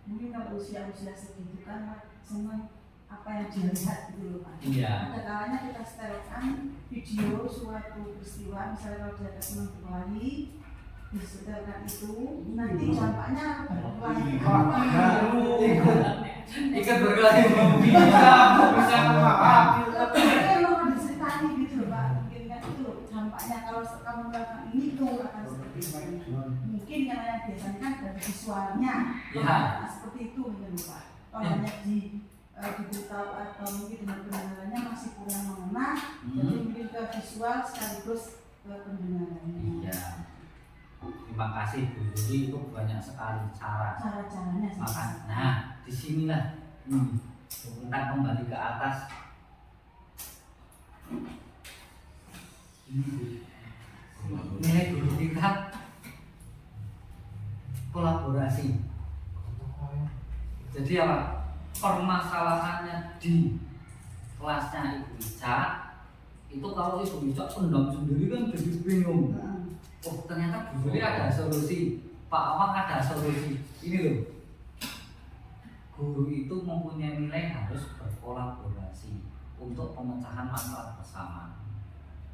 Mungkin kalau usia-usia segitu kan semua apa yang dia lihat gitu loh Pak. Iya. Ada kalanya kita setelkan video suatu peristiwa, misalnya kalau dia senang berlari, disetelkan itu, nanti dampaknya berlari. Ikut berkelahi bisa Tapi kalau ada ceritanya gitu loh Pak, mungkin kan itu loh dampaknya kalau kamu melakukan ini itu akan seperti itu. Mungkin yang biasanya kan dari visualnya, Ya. seperti itu gitu loh Pak. Kalau hanya diberitahu atau mungkin dengan pendengarannya masih kurang mengena, jadi mungkin ke visual sekaligus ke pendengarannya. Iya. Terima kasih Bu Yuli, itu banyak sekali Cara-caranya sih. makan. Nah, disinilah kita kembali ke atas. Nilai guru kita kolaborasi. Jadi apa? Permasalahannya di kelasnya Ibu Ica itu, kalau Ibu Ica pendam sendiri kan jadi bingung. Oh, ternyata Bu Yuli ada solusi, Pak Awang ada solusi. Ini loh, guru itu mempunyai nilai harus berkolaborasi untuk pemecahan masalah bersama.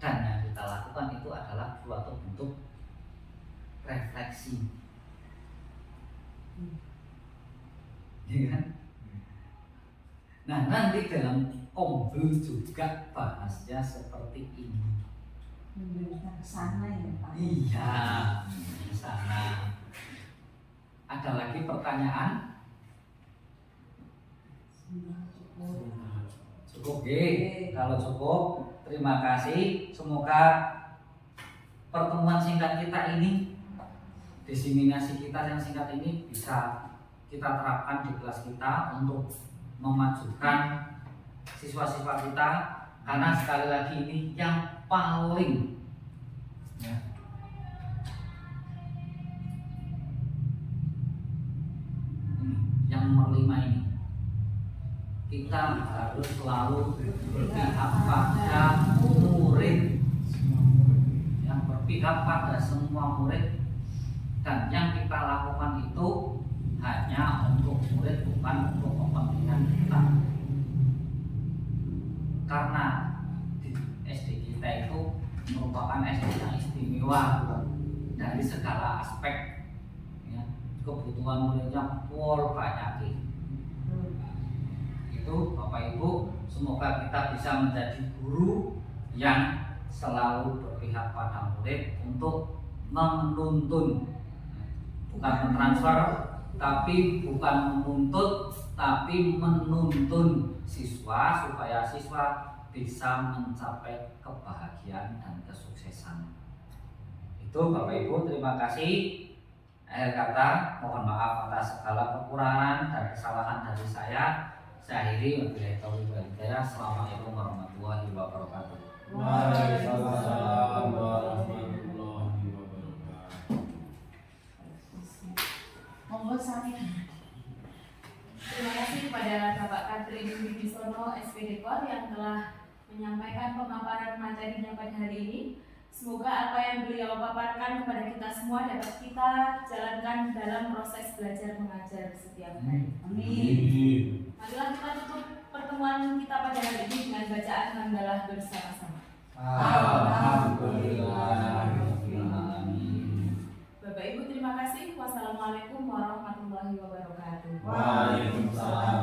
Dan yang kita lakukan itu adalah suatu bentuk refleksi. Ya kan? Nah, nanti dalam Kombrul juga bahasnya seperti ini. Memberikan ke sana ya Pak. Iya, di sana. Ada lagi pertanyaan? Cukup, kalau cukup, terima kasih. Semoga pertemuan singkat kita ini, diseminasi kita yang singkat ini bisa kita terapkan di kelas kita untuk memajukan siswa-siswa kita. Karena sekali lagi ini yang paling Ya. Yang nomor 5 ini, kita harus selalu berpihak pada murid, yang berpihak pada semua murid, dan yang kita lakukan itu hanya untuk murid, bukan untuk kepentingan kita. Karena di SD kita itu merupakan SD yang istimewa dari segala aspek, ya. Kebutuhan muridnya full banyak. Itu Bapak Ibu, semoga kita bisa menjadi guru yang selalu berpihak pada murid untuk menuntun, bukan mentransfer, tapi bukan menuntut, tapi menuntun siswa supaya siswa bisa mencapai kebahagiaan dan kesuksesan. Itu Bapak Ibu, terima kasih. Akhir kata, mohon maaf atas segala kekurangan dan kesalahan dari saya. Saya akhiri, wabillahi taufiq wal hidayah. Assalamualaikum warahmatullahi wabarakatuh. Waalaikumsalam warahmatullahi wabarakatuh. Monggo sami. Terima kasih kepada Bapak Katrin Wibisono SPD Kor yang telah menyampaikan pemaparan materinya pada hari ini. Semoga apa yang beliau paparkan kepada kita semua dapat kita jalankan dalam proses belajar mengajar setiap hari. Amin. Marilah kita tutup pertemuan kita pada hari ini dengan bacaan hamdalah bersama-sama. Alhamdulillahirrahmanirrahim. Bapak Ibu terima kasih. Wassalamualaikum warahmatullahi wabarakatuh. Waalaikumsalam